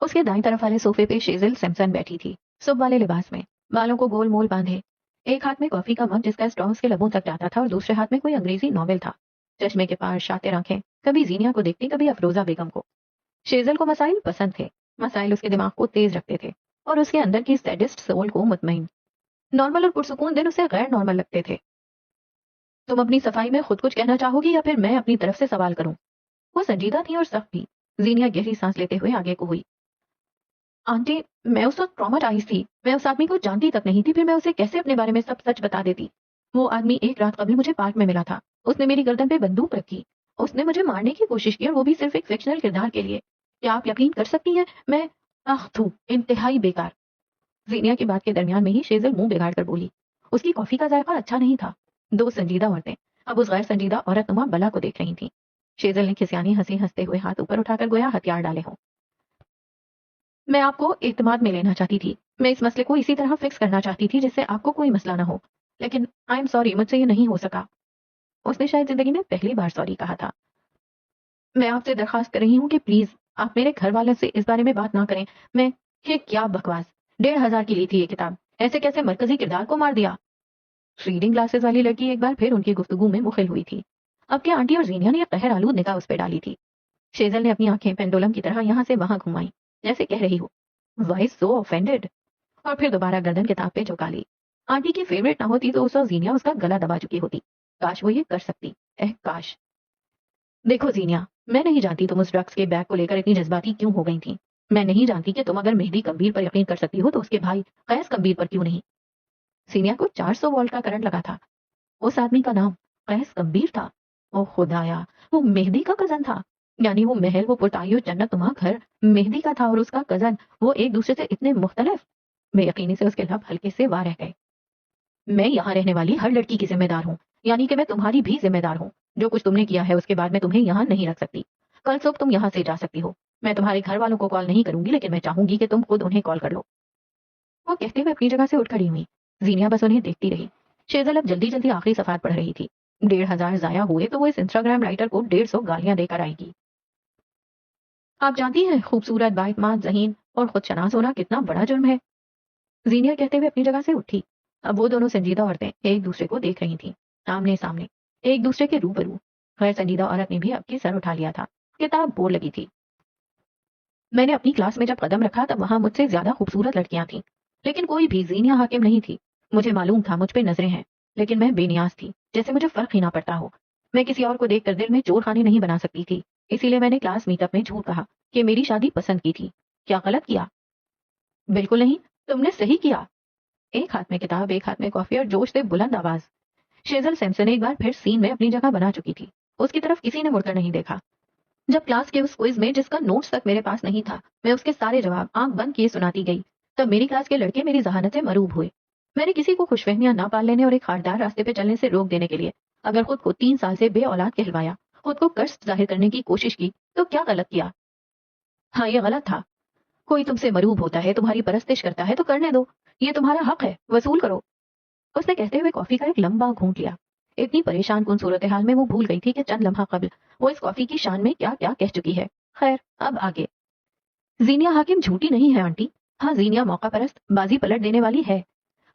उसके दाईं तरफ वाले सोफे पे शेजिल सैमसन बैठी थी, सुब वाले लिबास में, बालों को गोल मोल बांधे। एक हाथ में कॉफी का मग जिसका स्ट्रॉ उसके लबों तक जाता था और दूसरे हाथ में कोई अंग्रेजी नॉवेल था। चश्मे के पार शातिर आंखें, कभी जीनिया को देखती कभी अफरोजा बेगम को। शेजल को मसाइल पसंद थे। मसाइल उसके दिमाग को तेज रखते थे और उसके अंदर की सैडिस्ट सोल को मुतमईन। नॉर्मल और पुरसुकून दिन उसे गैर नॉर्मल लगते थे। तुम अपनी सफाई में खुद कुछ कहना चाहोगी या फिर मैं अपनी तरफ से सवाल करूं? वो संजीदा थी और सख्त भी। जीनिया गहरी सांस लेते हुए आगे को हुई। आंटी, मैं उस वक्त ट्रॉमाटाइज थी। मैं उस आदमी को जानती तक नहीं थी, फिर मैं उसे कैसे अपने बारे में सब सच बता देती? वो आदमी एक रात कबल मुझे पार्क में मिला था। उसने मेरी गर्दन पे बंदूक रखी। उसने मुझे मारने की कोशिश की और वो भी सिर्फ एक फिक्शनल किरदार के लिए। क्या आप यकीन कर सकती हैं? मैं आह थू, इंतहाई बेकार। जीनिया की बात के दरमियान में ही शेजल मुंह बिगाड़ कर बोली। उसकी कॉफी का जायका अच्छा नहीं था। दो संजीदा औरतें अब उस गैर संजीदा औरत नुमा बला को देख रही थीं। शेजल ने खिसियानी हंसी हंसते हुए हाथ ऊपर उठाकर गोया हथियार डाले हों। मैं आपको एतमाद में लेना चाहती थी। मैं इस मसले को इसी तरह फिक्स करना चाहती थी जिससे आपको कोई मसला ना हो। लेकिन आई एम सॉरी, मुझसे ये नहीं हो सका। उसने शायद जिंदगी में पहली बार सॉरी कहा था। मैं आपसे दरखास्त कर रही हूँ कि प्लीज आप मेरे घर वालों से इस बारे में बात ना करें। मैं ये क्या बकवास, 1,500 की ली थी ये किताब, ऐसे कैसे मरकजी किरदार को मार दिया? रीडिंग ग्लासेस वाली लड़की एक बार फिर उनकी गुफ्तगू में मुखिल हुई थी। अब क्या आंटी और जीनिया ने कहर आलूद निगाह उस पर डाली थी। शेजल ने अपनी आंखें पेंडुलम की तरह यहाँ से वहां घुमाई, जैसे कह रही हो वाई सो ऑफेंडेड, और फिर दोबारा गर्दन किताब पे झुका ली। आंटी की फेवरेट ना होती तो उस वक्त जीनिया उसका गला दबा चुकी होती। काश वो ये कर सकती, काश। देखो जीनिया, मैं नहीं जानती तुम उस ड्रग्स के बैग को लेकर इतनी जज्बाती क्यों हो गई थी। मैं नहीं जानती कि तुम अगर मेहदी कबीर पर यकीन कर सकती हो तो उसके भाई कैस कबीर पर क्यों नहीं। सीनिया को 400 वोल्ट का करंट लगा था। उस आदमी का नाम कैस कबीर था। ओ खुदाया, वो मेहदी का कजन था। यानी वो महल, वो पुरतायो जन्नत तुम्हा घर मेहदी का था और उसका कजन वो एक दूसरे से इतने मुख्तलिफ। बेयकीनी से उसके लब हल्के से वार रह गए। मैं यहाँ रहने वाली हर लड़की की जिम्मेदार हूँ, यानी कि मैं तुम्हारी भी जिम्मेदार हूँ। जो कुछ तुमने किया है उसके बाद मैं तुम्हें यहाँ नहीं रख सकती। कल सुबह तुम यहाँ से जा सकती हो। मैं तुम्हारे घर वालों को कॉल नहीं करूंगी, लेकिन मैं चाहूंगी कि तुम खुद उन्हें कॉल कर लो। वो कहते हुए अपनी जगह से उठ खड़ी हुई। जीनिया बस उन्हें देखती रही। शेजल अब जल्दी जल्दी आखिरी सफात पढ़ रही थी। 1,500 जाया हुए तो वो इस इंस्टाग्राम राइटर को 150 गालियां देकर आएगी। आप जानती हैं खूबसूरत, बाइतमाद, ज़हीन और खुदशनास होना कितना बड़ा जुर्म है। जीनिया कहते हुए अपनी जगह से उठी। अब वो दोनों संजीदा औरतें एक दूसरे को देख रही थीं, आमने सामने, एक दूसरे के रूबरू। गैर संजीदा औरत ने भी अब की सर उठा लिया था। किताब बोर लगी थी। मैंने अपनी क्लास में जब कदम रखा तब वहां मुझसे ज्यादा खूबसूरत लड़कियां थीं, लेकिन कोई भी जीनिया हाकिम नहीं थी। मुझे मालूम था मुझ पे नजरें हैं, लेकिन मैं बेनियाज थी, जैसे मुझे फर्क ही ना पड़ता हो। मैं किसी और को देखकर दिल में चोर खाने नहीं बना सकती थी। इसीलिए मैंने क्लास मीटअप में झूठ कहा कि मेरी शादी पसंद की थी। क्या गलत किया? बिल्कुल नहीं, तुमने सही किया। एक हाथ में किताब, एक हाथ में कॉफी और जोश से बुलंद आवाज। शेजल सैमसन एक बार फिर सीन में अपनी जगह बना चुकी थी। उसकी तरफ किसी ने मुड़कर नहीं देखा। जब क्लास के उस क्विज में जिसका नोट्स तक मेरे पास नहीं था, मैं उसके सारे जवाब आंख बंद किए सुनाती गई, तब मेरी क्लास के लड़के मेरी जहानत से मरूब हुए। मैंने किसी को खुशफहमियां ना पाल लेने और एक खारदार रास्ते पे चलने से रोक देने के लिए अगर खुद को 3 साल से बे औलाद कहलवाया, खुद को कर्ज जाहिर करने की कोशिश की, तो क्या गलत किया? हाँ, ये गलत था। कोई तुमसे मरूब होता है, तुम्हारी परस्तिश करता है तो करने दो। ये तुम्हारा हक है, वसूल करो। उसने कहते हुए कॉफी का एक लंबा घूंट लिया। इतनी परेशान कुन सूरत हाल में वो भूल गई थी कि चंद लम्हा कबल वो इस कॉफी की शान में क्या क्या कह चुकी है। खैर, अब आगे। जीनिया हाकिम झूठी नहीं है आंटी। हाँ, जीनिया मौका परस्त, बाजी पलट देने वाली है।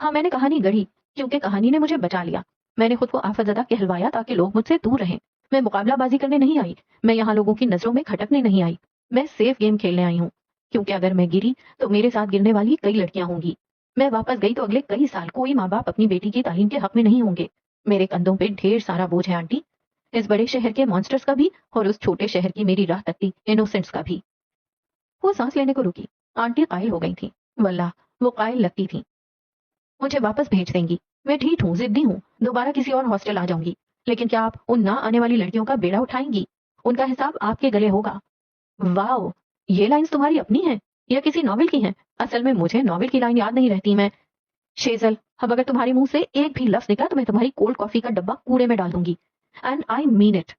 हाँ, मैंने कहानी गढ़ी क्योंकि कहानी ने मुझे बचा लिया। मैंने खुद को आफतजदा कहलवाया ताकि लोग मुझसे दूर रहें। मैं मुकाबलाबाजी करने नहीं आई। मैं यहाँ लोगों की नजरों में खटकने नहीं आई। मैं सेफ गेम खेलने आई हूँ, क्योंकि अगर मैं गिरी तो मेरे साथ गिरने वाली कई लड़कियां होंगी। मैं वापस गई तो अगले कई साल कोई माँ बाप अपनी बेटी की तालीम के हक में नहीं होंगे। मेरे कंधों पे ढेर सारा बोझ है आंटी, इस बड़े शहर के मॉन्स्टर्स का भी और उस छोटे शहर की मेरी राह तकती इनोसेंट्स का भी। वो सांस लेने को रुकी। आंटी कायल हो गई थी। वल्लाह, वो कायल लगती थी। मुझे वापस भेज देंगी। میں ٹھیک ہوں، ضدی ہوں، دوبارہ کسی اور ہاسٹل آ جاؤں گی، لیکن کیا آپ ان نہ آنے والی لڑکیوں کا بیڑا اٹھائیں گی؟ ان کا حساب آپ کے گلے ہوگا۔ واؤ، یہ لائنز تمہاری اپنی ہیں یا کسی ناول کی ہیں؟ اصل میں مجھے ناول کی لائن یاد نہیں رہتی۔ میں شیزل، اب اگر تمہارے منہ سے ایک بھی لفظ نکلا تو میں تمہاری کولڈ کافی کا ڈبہ کوڑے میں ڈال دوں گی، اینڈ آئی مین اٹ۔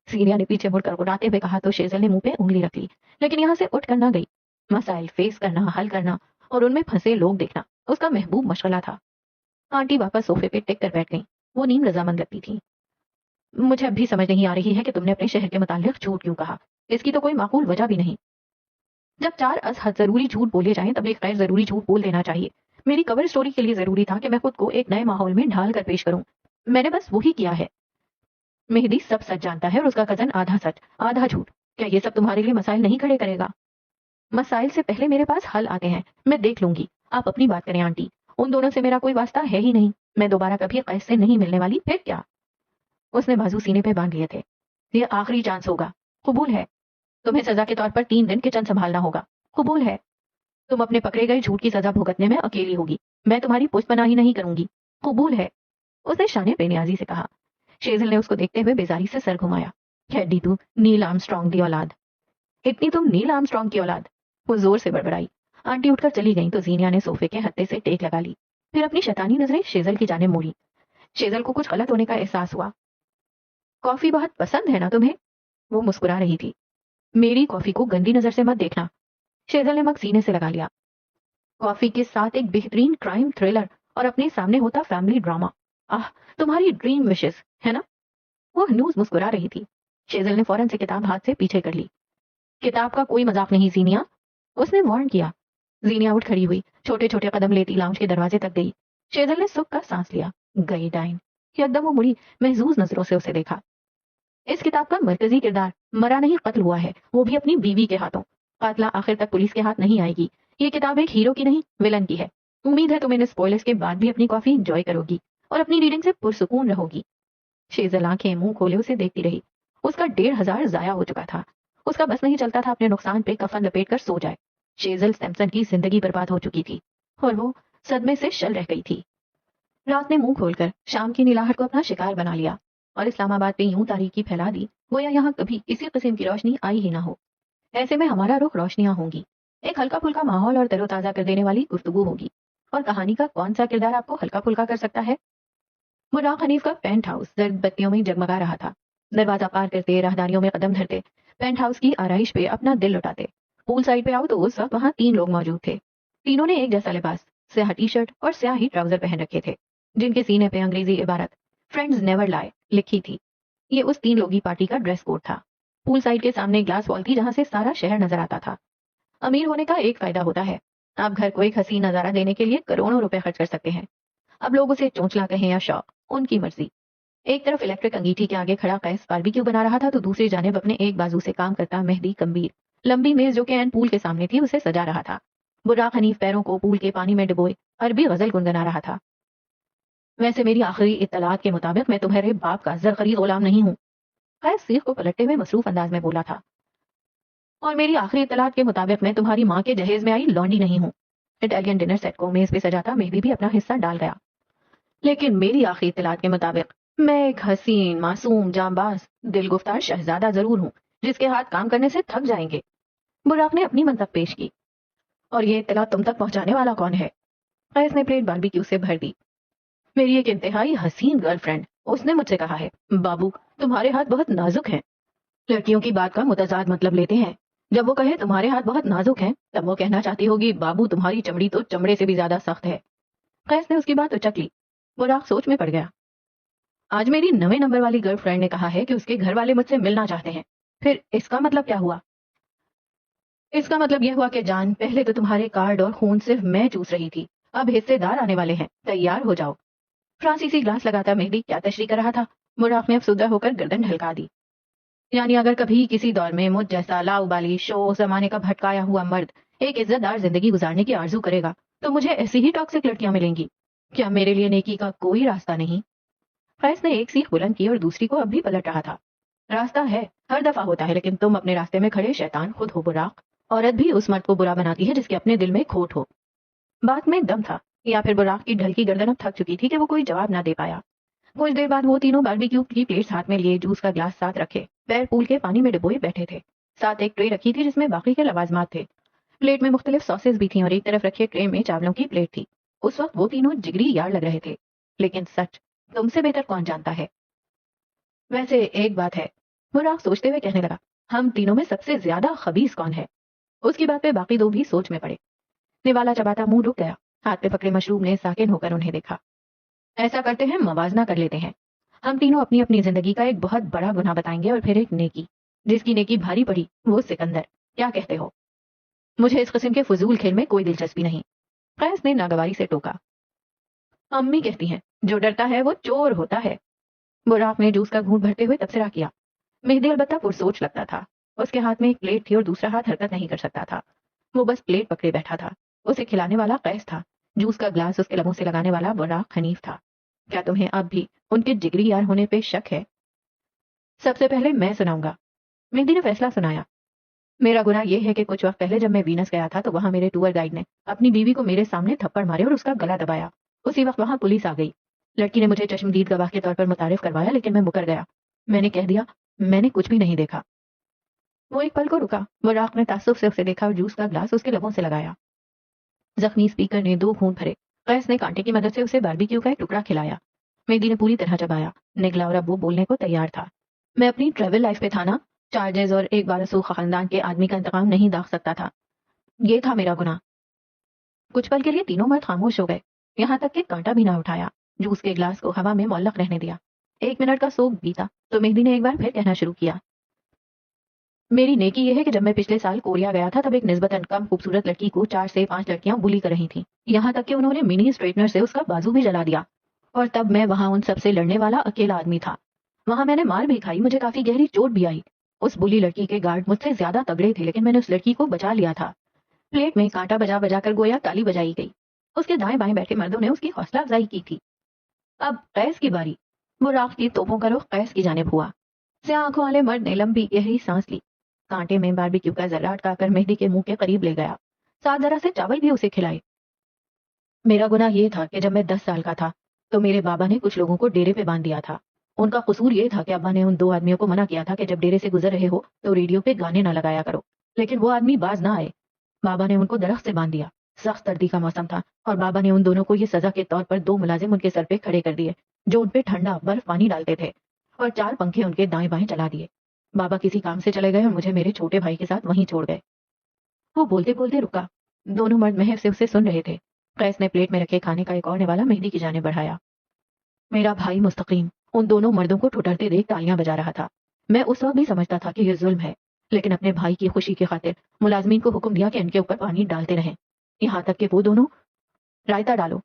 سینیا نے پیچھے مڑ کر اڑاتے ہوئے کہا تو شیزل نے منہ پہ انگلی رکھ لی، لیکن یہاں سے اٹھ کر نہ گئی۔ مسائل فیس کرنا، حل کرنا اور ان میں پھنسے لوگ دیکھنا اس کا محبوب مشغلہ تھا۔ آنٹی واپس صوفے پہ ٹک کر بیٹھ گئیں۔ وہ نیم رضامند لگتی تھی۔ مجھے اب بھی سمجھ نہیں آ رہی ہے کہ تم نے اپنے شہر کے متعلق جھوٹ کیوں کہا، اس کی تو کوئی معقول وجہ بھی نہیں۔ جب چار از حد ضروری جھوٹ بولے جائیں تب ایک غیر ضروری جھوٹ بول دینا چاہیے۔ میری کور سٹوری کے لیے ضروری تھا کہ میں خود کو ایک نئے ماحول میں ڈھال کر پیش کروں، میں نے بس وہی کیا ہے۔ مہدی سب سچ جانتا ہے اور اس کا کزن آدھا سچ آدھا جھوٹ، کیا یہ سب تمہارے لیے مسائل نہیں کھڑے کرے گا؟ مسائل سے پہلے میرے پاس حل آتے ہیں، میں دیکھ لوں گی، آپ اپنی بات کریں آنٹی، ان دونوں سے میرا کوئی واسطہ ہے ہی نہیں، میں دوبارہ کبھی قیس سے نہیں ملنے والی، پھر کیا؟ اس نے بازو سینے پہ باندھ لیے تھے۔ یہ آخری چانس ہوگا، قبول ہے؟ تمہیں سزا کے طور پر 3 دن کچن سنبھالنا ہوگا، قبول ہے؟ تم اپنے پکڑے گئے جھوٹ کی سزا بھگتنے میں اکیلی ہوگی، میں تمہاری پشت پناہی نہیں کروں گی، قبول ہے؟ اس نے شانے بے نیازی سے کہا۔ شیزل نے اس کو دیکھتے ہوئے بیزاری سے سر گھمایا۔ ہیڈی تو نیل آرمسٹرانگ دی اولاد، اتنی تم نیل آرمسٹرانگ کی اولاد؟ وہ زور سے بڑبڑائی۔ آنٹی اٹھ کر چلی گئیں تو زینیا نے صوفے کے ہتھے سے ٹیک لگا لی، پھر اپنی شیطانی نظریں شیزل کی جانب موڑی۔ شیزل کو کچھ غلط ہونے کا احساس ہوا۔ کافی بہت پسند ہے نا تمہیں؟ وہ مسکرا رہی تھی۔ میری کافی کو گندی نظر سے مت دیکھنا۔ شیزل نے مگ سینے سے لگا لیا۔ کافی کے ساتھ ایک بہترین کرائم تھرلر اور اپنے سامنے ہوتا فیملی ڈراما، آہ تمہاری ڈریم وشز ہے نا؟ وہ ہنوز مسکرا رہی تھی۔ شیزل نے فوراً سے کتاب ہاتھ سے پیچھے کر لی۔ کتاب کا کوئی مذاق نہیں زینیا، اس نے وارن کیا۔ زینیا اٹھ کھڑی ہوئی، چھوٹے چھوٹے قدم لیتی لاؤنج کے دروازے تک گئی۔ شیزل نے سکھ کا سانس لیا۔ گئی ڈائن۔ یکدم وہ مڑی، محظوظ نظروں سے اسے دیکھا۔ اس کتاب کا مرکزی کردار مرا نہیں قتل ہوا ہے، وہ بھی اپنی بیوی کے ہاتھوں۔ قاتلہ آخر تک پولیس کے ہاتھ نہیں آئے گی۔ یہ کتاب ایک ہیرو کی نہیں، ولن کی ہے۔ امید ہے تم ان اسپوائلرز کے بعد بھی اپنی کافی انجوائے کرو گی اور اپنی ریڈنگ سے پرسکون رہو گی۔ شیزل آنکھیں منہ کھولے اسے دیکھتی رہی۔ اس کا 1500 ضائع ہو چکا تھا۔ اس کا بس نہیں چلتا تھا اپنے نقصان پہ کفن لپیٹ کر سو جائے۔ شیزل سیمسن کی زندگی برباد ہو چکی تھی اور وہ صدمے سے شل رہ گئی تھی۔ رات نے منہ کھول کر شام کی نیلاہٹ کو اپنا شکار بنا لیا اور اسلام آباد پہ یوں تاریکی پھیلا دی گویا یہاں کبھی کسی قسم کی روشنی آئی ہی نہ ہو۔ ایسے میں ہمارا رخ روشنیاں ہوں گی، ایک ہلکا پھلکا ماحول اور تر و تازہ کر دینے والی گفتگو ہوگی۔ اور کہانی کا کون سا کردار آپ کو ہلکا پھلکا کر سکتا ہے؟ براق حنیف کا پینٹ ہاؤس زرد بتیوں میں جگمگا رہا تھا۔ دروازہ پار کرتے، راہداریوں میں قدم دھرتے، پینٹ ہاؤس کی آرائش پہ اپنا دل لٹاتے۔ پول سائڈ پہ آؤ تو اس وقت وہاں 3 لوگ موجود تھے۔ تینوں نے ایک جیسا لباس، سیاہ ٹی شرٹ اور سیاہ ہی ٹراؤزر پہن رکھے تھے، جن کے سینے پہ انگریزی عبارت فرینڈز نیور لائے لکھی تھی۔ یہ اس 3 لوگی پارٹی کا ڈریس کوڈ تھا۔ پول سائڈ کے سامنے گلاس وال تھی جہاں سے سارا شہر نظر آتا تھا۔ امیر ہونے کا ایک فائدہ ہوتا ہے، آپ گھر کو ایک حسین نظارہ دینے کے لیے کروڑوں روپے خرچ کر سکتے ہیں۔ اب لوگ اسے چونچلا کہیں یا شوق، ان کی مرضی۔ ایک طرف الیکٹرک انگیٹھی کے آگے کھڑا قیس باربیکیو بنا رہا تھا تو دوسری جانب اپنے ایک بازو سے کام کرتا مہدی کمبیر لمبی میز جو کہ این پول کے سامنے تھی اسے سجا رہا تھا۔ براق حنیف پیروں کو پول کے پانی میں ڈبوئے عربی غزل گنگنا رہا تھا۔ ویسے میری آخری اطلاعات کے مطابق میں تمہارے باپ کا زرخرید غلام نہیں ہوں، قیس سیخ کو پلٹتے ہوئے مصروف انداز میں بولا تھا۔ اور میری آخری اطلاعات کے مطابق میں تمہاری ماں کے جہیز میں آئی لونڈی نہیں ہوں۔ اٹالین ڈنر سیٹ کو میز پہ سجاتا مہدی بھی اپنا حصہ ڈال گیا۔ لیکن میری آخری اطلاعات کے مطابق میں ایک حسین، معصوم، جانباز، دل گفتار شہزادہ ضرور ہوں جس کے ہاتھ کام کرنے سے تھک جائیں گے۔ براق نے اپنی منطق پیش کی۔ اور یہ اطلاع تم تک پہنچانے والا کون ہے؟ قیس نے پلیٹ باربیکیو سے بھر دی۔ میری ایک انتہائی حسین گرل فرینڈ، اس نے مجھ سے کہا ہے بابو تمہارے ہاتھ بہت نازک ہیں۔ لڑکیوں کی بات کا متضاد مطلب لیتے ہیں۔ جب وہ کہے تمہارے ہاتھ بہت نازک ہیں تب وہ کہنا چاہتی ہوگی بابو تمہاری چمڑی تو چمڑے سے بھی زیادہ سخت ہے۔ قیس نے اس کی بات اچک لی۔ براق سوچ میں پڑ گیا۔ آج میری 9 نمبر والی گرل فرینڈ نے کہا ہے کہ اس کے گھر والے مجھ سے ملنا چاہتے ہیں، پھر اس کا مطلب کیا ہوا؟ اس کا مطلب یہ ہوا کہ جان پہلے تو تمہارے کارڈ اور خون صرف میں چوس رہی تھی، اب حصے دار آنے والے ہیں، تیار ہو جاؤ۔ فرانسیسی گلاس لگاتا مہدی کیا تشریح کر رہا تھا؟ براق نے افسردہ ہو کر گردن ڈھلکا دی۔ یعنی اگر کبھی کسی دور میں مجھ جیسا لاؤبالی شو زمانے کا بھٹکایا ہوا مرد ایک عزت دار زندگی گزارنے کی آرزو کرے گا تو مجھے ایسی ہی ٹاکسک لڑکیاں ملیں گی، کیا میرے لیے نیکی کا کوئی راستہ نہیں؟ قیس نے ایک سیخ بلند کی اور دوسری کو اب بھی پلٹ رہا تھا۔ راستہ ہے، ہر دفعہ ہوتا ہے، لیکن تم اپنے راستے میں کھڑے شیطان خود ہو براق۔ عورت بھی اس مرد کو برا بناتی ہے جس کے اپنے دل میں کھوٹ ہو۔ بات میں دم تھا، या फिर बुराक की ढलकी गर्दन अब थक चुकी थी कि वो कोई जवाब ना दे पाया। कुछ देर बाद वो तीनों बारबेक्यू की प्लेट्स हाथ में लिए, जूस का ग्लास साथ रखे, पैर पूल के पानी में डुबोए बैठे थे। साथ एक ट्रे रखी थी जिसमें बाकी के लवाजमात थे। प्लेट में मुख्तलिफ सॉसेस भी थी और एक तरफ रखे ट्रे में चावलों की प्लेट थी। उस वक्त वो तीनों जिगरी यार लग रहे थे। लेकिन सच तुमसे बेहतर कौन जानता है। वैसे एक बात है, बुराक सोचते हुए कहने लगा, हम तीनों में सबसे ज्यादा खबीस कौन है। उसकी बात पे बाकी दो भी सोच में पड़े। निवाला चबाता मुंह रुक गया। हाथ पे पकड़े मशरूब ने साकिन होकर उन्हें देखा। ऐसा करते हैं, मवाजना कर लेते हैं। हम तीनों अपनी अपनी जिंदगी का एक बहुत बड़ा गुनाह बताएंगे और फिर एक नेकी। जिसकी नेकी भारी पड़ी वो सिकंदर। क्या कहते हो। मुझे इस किस्म के फजूल खेल में कोई दिलचस्पी नहीं, कैस ने नागवारी से टोका। अम्मी कहती हैं जो डरता है वो चोर होता है। बुराक ने जूस का घूंट भरते हुए तबसरा किया। मेहदी अलबत्ता पुरसोच लगता था। उसके हाथ में एक प्लेट थी और दूसरा हाथ हरकत नहीं कर सकता था। वो बस प्लेट पकड़े बैठा था। उसे खिलाने वाला कैस था। जूस का ग्लास उसके लबों से लगाने वाला बुराक हनीफ था। क्या तुम्हें अब भी उनके जिगरी यार होने पे शक है। सबसे पहले मैं सुनाऊंगा। मेहदी ने फैसला सुनाया। मेरा गुनाह यह है कि कुछ वक्त पहले जब मैं वीनस गया था तो वहां मेरे टूर गाइड ने अपनी बीवी को मेरे सामने थप्पड़ मारे और उसका गला दबाया। उसी वक्त वहां पुलिस आ गई। लड़की ने मुझे चश्मदीद गवाह के तौर पर मुतारिफ करवाया, लेकिन मैं मुकर गया। मैंने कह दिया मैंने कुछ भी नहीं देखा। वो एक पल को रुका। बुराक ने तासुफ से उसे देखा और जूस का ग्लास उसके लबों से लगाया। जख्मी स्पीकर ने 2 घूंट भरे। कैस ने कांटे की मदद से उसे बारबेक्यू का एक टुकड़ा खिलाया। मेहदी ने पूरी तरह चबाया, निगला और अब वो बोलने को तैयार था। मैं अपनी ट्रेवल लाइफ पे था ना, चार्जेस और एक बारसूख खानदान के आदमी का इंतकाम नहीं दाग सकता था। ये था मेरा गुनाह। कुछ पल के लिए तीनों मर्द खामोश हो गए, यहाँ तक कि कांटा भी ना उठाया। जूस के ग्लास को हवा में मुअल्लक रहने दिया। 1 मिनट का सोग बीता तो मेहदी ने एक बार फिर कहना शुरू किया। मेरी नेकी ये है कि जब मैं पिछले साल कोरिया गया था तब एक निस्बतन कम खूबसूरत लड़की को 4 से 5 लड़कियां बुली कर रही थीं। यहाँ तक कि उन्होंने मिनी स्ट्रेटनर से उसका बाजू भी जला दिया। और तब मैं वहां उन सबसे लड़ने वाला अकेला आदमी था। वहां मैंने मार भी खाई, मुझे काफी गहरी चोट भी आई। उस बुली लड़की के गार्ड मुझसे ज्यादा तगड़े थे, लेकिन मैंने उस लड़की को बचा लिया था। प्लेट में कांटा बजा बजा कर गोया ताली बजाई गई। उसके दाएं बाएं बैठे मर्दों ने उसकी हौसला अफजाई की थी। अब कैस की बारी। बुराक की तोपों का रुख कैस की जानिब हुआ। स्याह आंखों वाले मर्द ने लंबी गहरी सांस ली। कांटे में बारबेक्यू का जर्रा अटकाकर मेहदी के मुंह के करीब ले गया। साथ जरा से चावल भी उसे खिलाए। मेरा गुनाह ये था कि जब मैं 10 साल का था तो मेरे बाबा ने कुछ लोगों को डेरे पे बांध दिया था। उनका कसूर ये था कि अब्बा ने उन 2 आदमियों को मना किया था कि जब डेरे से गुजर रहे हो तो रेडियो पे गाने ना लगाया करो। लेकिन वो आदमी बाज ना आए। बाबा ने उनको दरख्त से बांध दिया। सख्त सर्दी का मौसम था और बाबा ने उन दोनों को ये सजा के तौर पर 2 मुलाजिम उनके सर पे खड़े कर दिए, जो उन पे ठंडा बर्फ पानी डालते थे, और 4 पंखे उनके दाएं बाएं चला दिए। बाबा किसी काम से चले गए और मुझे मेरे छोटे भाई के साथ वहीं छोड़ गए। वो बोलते बोलते रुका। दोनों मर्द महव से उसे सुन रहे थे। कैस ने प्लेट में रखे खाने का एक और निवाला मेहदी की जाने बढ़ाया। मेरा भाई मुस्तकीम उन दोनों मर्दों को ठुठरते देख तालियां बजा रहा था। मैं उस वक्त भी समझता था कि यह जुल्म है, लेकिन अपने भाई की खुशी की खातिर मुलाजमीन को हुक्म दिया कि इनके ऊपर पानी डालते रहें, यहाँ तक कि वो दोनों रायता डालो।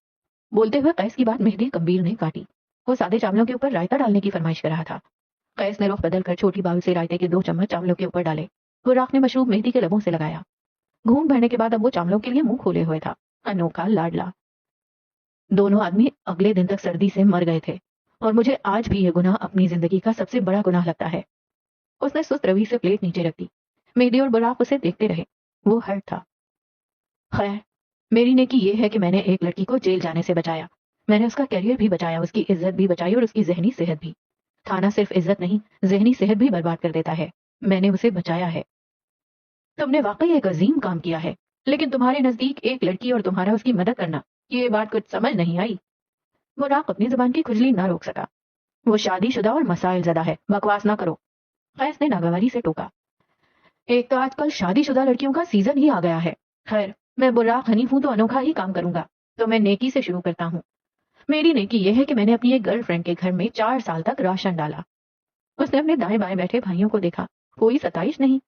बोलते हुए कैस की बात मेहदी कबीर ने काटी। वो सादे चावलों के ऊपर रायता डालने की फरमाइश कर रहा था। कैस ने रुख बदल कर छोटी बाउल से रायते के 2 चम्मच चावलों के ऊपर डाले। बुराक ने मशरूब मेहदी के लबों से लगाया। घूम भरने के बाद अब वो चावलों के लिए मुंह खोले हुए था। अनोखा लाडला। दोनों आदमी अगले दिन तक सर्दी से मर गए थे और मुझे आज भी यह गुनाह अपनी जिंदगी का सबसे बड़ा गुनाह लगता है। उसने सुस्त रवि से प्लेट नीचे रख दी। मेहदी और बुराक उसे देखते रहे। वो हर्ट था। खैर, मेरी नेकी ये है कि मैंने एक लड़की को जेल जाने से बचाया। मैंने उसका करियर भी बचाया, उसकी इज्जत भी बचाई और उसकी जहनी सेहत भी। थाना सिर्फ इज्जत नहीं, जहनी सेहत भी बर्बाद कर देता है। मैंने उसे बचाया है। तुमने वाकई एक अजीम काम किया है, लेकिन तुम्हारे नजदीक एक लड़की और तुम्हारा उसकी मदद करना, ये बात कुछ समझ नहीं आई। बुराक अपनी जुबान की खुजली ना रोक सका। वो शादीशुदा और मसाइल ज़दा है, बकवास ना करो। कैस ने नागवारी से टोका। एक तो आजकल शादीशुदा लड़कियों का सीजन ही आ गया है। खैर, मैं बुराक हनीफ हूं तो अनोखा ही काम करूंगा। तो मैं नेकी से शुरू करता हूँ। मेरी नेकी यह है कि मैंने अपनी एक गर्लफ्रेंड के घर में 4 साल तक राशन डाला। उसने अपने दाएं बाएं बैठे भाइयों को देखा। कोई सताइश नहीं।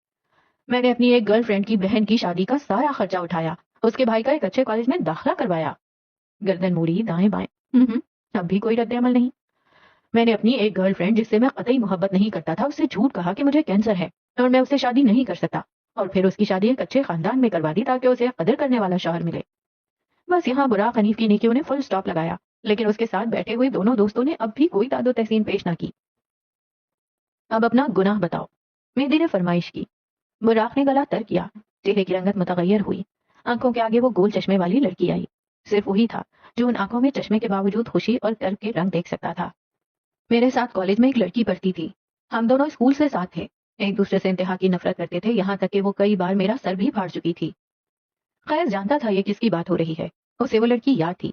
मैंने अपनी एक गर्लफ्रेंड की बहन की शादी का सारा खर्चा उठाया, उसके भाई का एक अच्छे कॉलेज में दाखिला करवाया। गर्दन मुड़ी दाएं बाएं। अब भी कोई रद्द अमल नहीं। मैंने अपनी एक गर्लफ्रेंड जिससे मैं कतई मोहब्बत नहीं करता था, उससे झूठ कहा कि मुझे कैंसर है और मैं उससे शादी नहीं कर सकता, और फिर उसकी शादी एक अच्छे खानदान में करवा दी ताकि उसे कदर करने वाला शौहर मिले। बस यहाँ बुराक हनीफ की नेकियों ने फुल स्टॉप लगाया, लेकिन उसके साथ बैठे हुए दोनों दोस्तों ने अब भी कोई तादो तहसीन पेश ना की। अब अपना गुनाह बताओ, मेहदी ने फरमाइश की। बुराक ने गला तर किया। चेहरे की रंगत मुतगैर हुई। आंखों के आगे वो गोल चश्मे वाली लड़की आई। सिर्फ वही था, جو ان آنکھوں میں چشمے کے باوجود خوشی اور کرب کے رنگ دیکھ سکتا تھا۔ میرے ساتھ کالج میں ایک لڑکی پڑھتی تھی، ہم دونوں اسکول سے ساتھ تھے، ایک دوسرے سے انتہا کی نفرت کرتے تھے، یہاں تک کہ وہ کئی بار میرا سر بھی پھاڑ چکی تھی۔ خیر جانتا تھا یہ کس کی بات ہو رہی ہے، اسے وہ لڑکی یاد تھی۔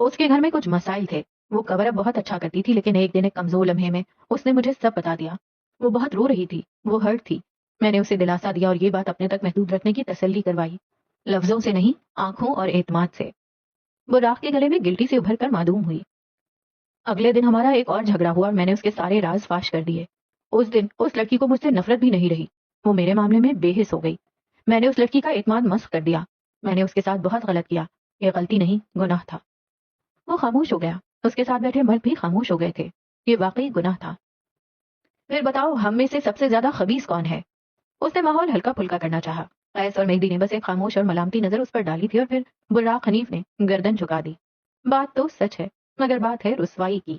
اس کے گھر میں کچھ مسائل تھے، وہ کور اپ بہت اچھا کرتی تھی، لیکن ایک دن ایک کمزور لمحے میں اس نے مجھے سب بتا دیا۔ وہ بہت رو رہی تھی، وہ ہرٹ تھی۔ میں نے اسے دلاسا دیا اور یہ بات اپنے تک محدود رکھنے کی تسلی کروائی، لفظوں سے نہیں، آنکھوں اور اعتماد سے۔ وہ راہ کے گلے میں گلٹی سے ابھر کر معدوم ہوئی۔ اگلے دن ہمارا ایک اور جھگڑا ہوا اور میں نے اس کے سارے راز فاش کر دیے۔ اس دن اس لڑکی کو مجھ سے نفرت بھی نہیں رہی، وہ میرے معاملے میں بے حس ہو گئی۔ میں نے اس لڑکی کا اعتماد مسخ کر دیا، میں نے اس کے ساتھ بہت غلط کیا، یہ غلطی نہیں گناہ تھا۔ وہ خاموش ہو گیا، اس کے ساتھ بیٹھے مرد بھی خاموش ہو گئے تھے، یہ واقعی گناہ تھا۔ پھر بتاؤ ہم میں سے سب سے زیادہ خبیث کون ہے؟ اس نے ماحول ہلکا پھلکا کرنا چاہا۔ قیس اور مہدی نے بس ایک خاموش اور ملامتی نظر اس پر ڈالی تھی اور پھر براق حنیف نے گردن جھکا دی۔ بات تو سچ ہے، مگر بات ہے رسوائی کی۔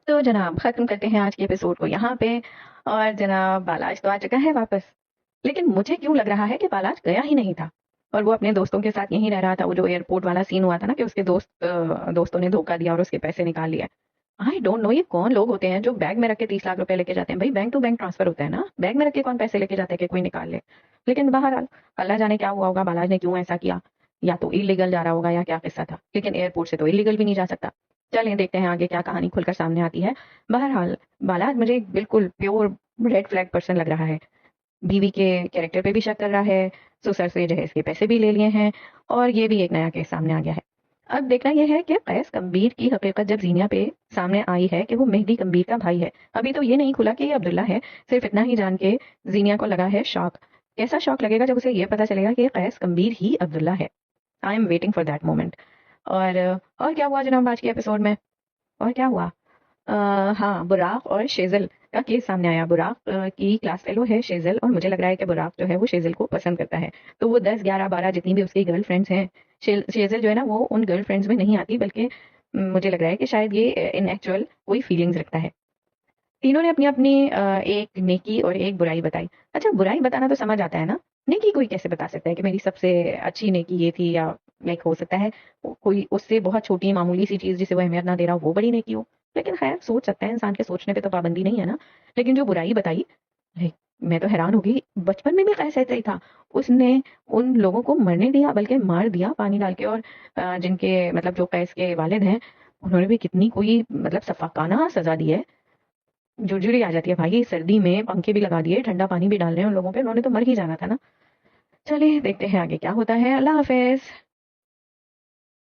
تو جناب ختم کرتے ہیں آج کے ایپیسوڈ کو یہاں پہ، اور جناب بالاج تو آ چکا ہے واپس، لیکن مجھے کیوں لگ رہا ہے کہ بالاج گیا ہی نہیں تھا اور وہ اپنے دوستوں کے ساتھ یہیں رہ رہا تھا۔ وہ جو ایئرپورٹ والا سین ہوا تھا نا کہ اس کے دوستوں نے دھوکہ دیا اور اس کے پیسے نکال لیا۔ آئی ڈونٹ نو یہ کون لوگ ہوتے ہیں جو بیگ میں رکھ کے 30 لاکھ روپے لے کے جاتے ہیں؟ بھائی بینک ٹو بینک ٹرانسفر ہوتا ہے نا، بیگ میں رکھ کے کون پیسے لے کے جاتے ہیں کہ کوئی نکال لے؟ لیکن بہرحال اللہ جانے کیا ہوا ہوگا، بالاج نے کیوں ایسا کیا، یا تو ایلیگل جا رہا ہوگا یا کیا قصہ تھا، لیکن ایئرپورٹ سے تو ایلیگل بھی نہیں جا سکتا۔ چلیں دیکھتے ہیں آگے کیا کہانی کھل کر سامنے آتی ہے۔ بہرحال بالاج مجھے بالکل پیور ریڈ فلیگ پرسن لگ رہا ہے، بیوی کے کیریکٹر پہ بھی شک کر رہا ہے، سسر سے جہیز کے پیسے بھی لے لیے ہیں، اور یہ بھی ایک نیا کیس سامنے آ گیا ہے۔ اب دیکھنا یہ ہے کہ قیس کمبیر کی حقیقت جب زینیا پہ سامنے آئی ہے کہ وہ مہدی کمبیر کا بھائی ہے، ابھی تو یہ نہیں کھلا کہ یہ عبداللہ ہے، صرف اتنا ہی جان کے زینیا کو لگا ہے شوق۔ کیسا شوق لگے گا جب اسے یہ پتا چلے گا کہ یہ قیس کمبیر ہی عبداللہ ہے۔ I am waiting for that moment. اور کیا ہوا جناب آج کے ایپیسوڈ میں؟ اور کیا ہوا؟ ہاں، براق اور شیزل کا کیس سامنے آیا۔ براق کی کلاس فیلو ہے شیزل، اور مجھے لگ رہا ہے کہ براق جو ہے وہ شیزل کو پسند کرتا ہے، تو وہ 10 11 12 جتنی بھی اس کی گرل فرینڈس ہیں، شیزل جو ہے نا وہ ان گرل فرینڈس میں نہیں آتی، بلکہ مجھے لگ رہا ہے کہ شاید یہ ان ایکچوئل کوئی فیلنگز رکھتا ہے۔ تینوں نے اپنی اپنی ایک نیکی اور ایک برائی بتائی۔ اچھا برائی بتانا تو سمجھ آتا ہے نا، نیکی کوئی کیسے بتا سکتا ہے کہ میری سب سے اچھی نیکی یہ تھی، یا لائک ہو سکتا ہے کوئی اس سے بہت چھوٹی معمولی سی چیز جسے وہ اہمیت نہ دے رہا وہ بڑی نیکی ہو، لیکن خیر سوچ سکتا ہے انسان کے، سوچنے پہ تو پابندی نہیں ہے نا۔ لیکن جو برائی بتائی، میں تو حیران ہو گئی، بچپن میں بھی قیس ایسا ہی تھا، اس نے ان لوگوں کو مرنے دیا بلکہ مار دیا پانی ڈال کے، اور جن کے مطلب جو قیس کے والد ہیں انہوں نے بھی کتنی کوئی مطلب سفاکانہ سزا دی ہے، جھرجھری آ جاتی ہے بھائی، سردی میں پنکھے بھی لگا دیے، ٹھنڈا پانی بھی ڈال رہے ہیں ان لوگوں پہ، انہوں نے تو مر ہی جانا تھا نا۔ چلیے دیکھتے ہیں آگے کیا ہوتا ہے۔ اللہ حافظ۔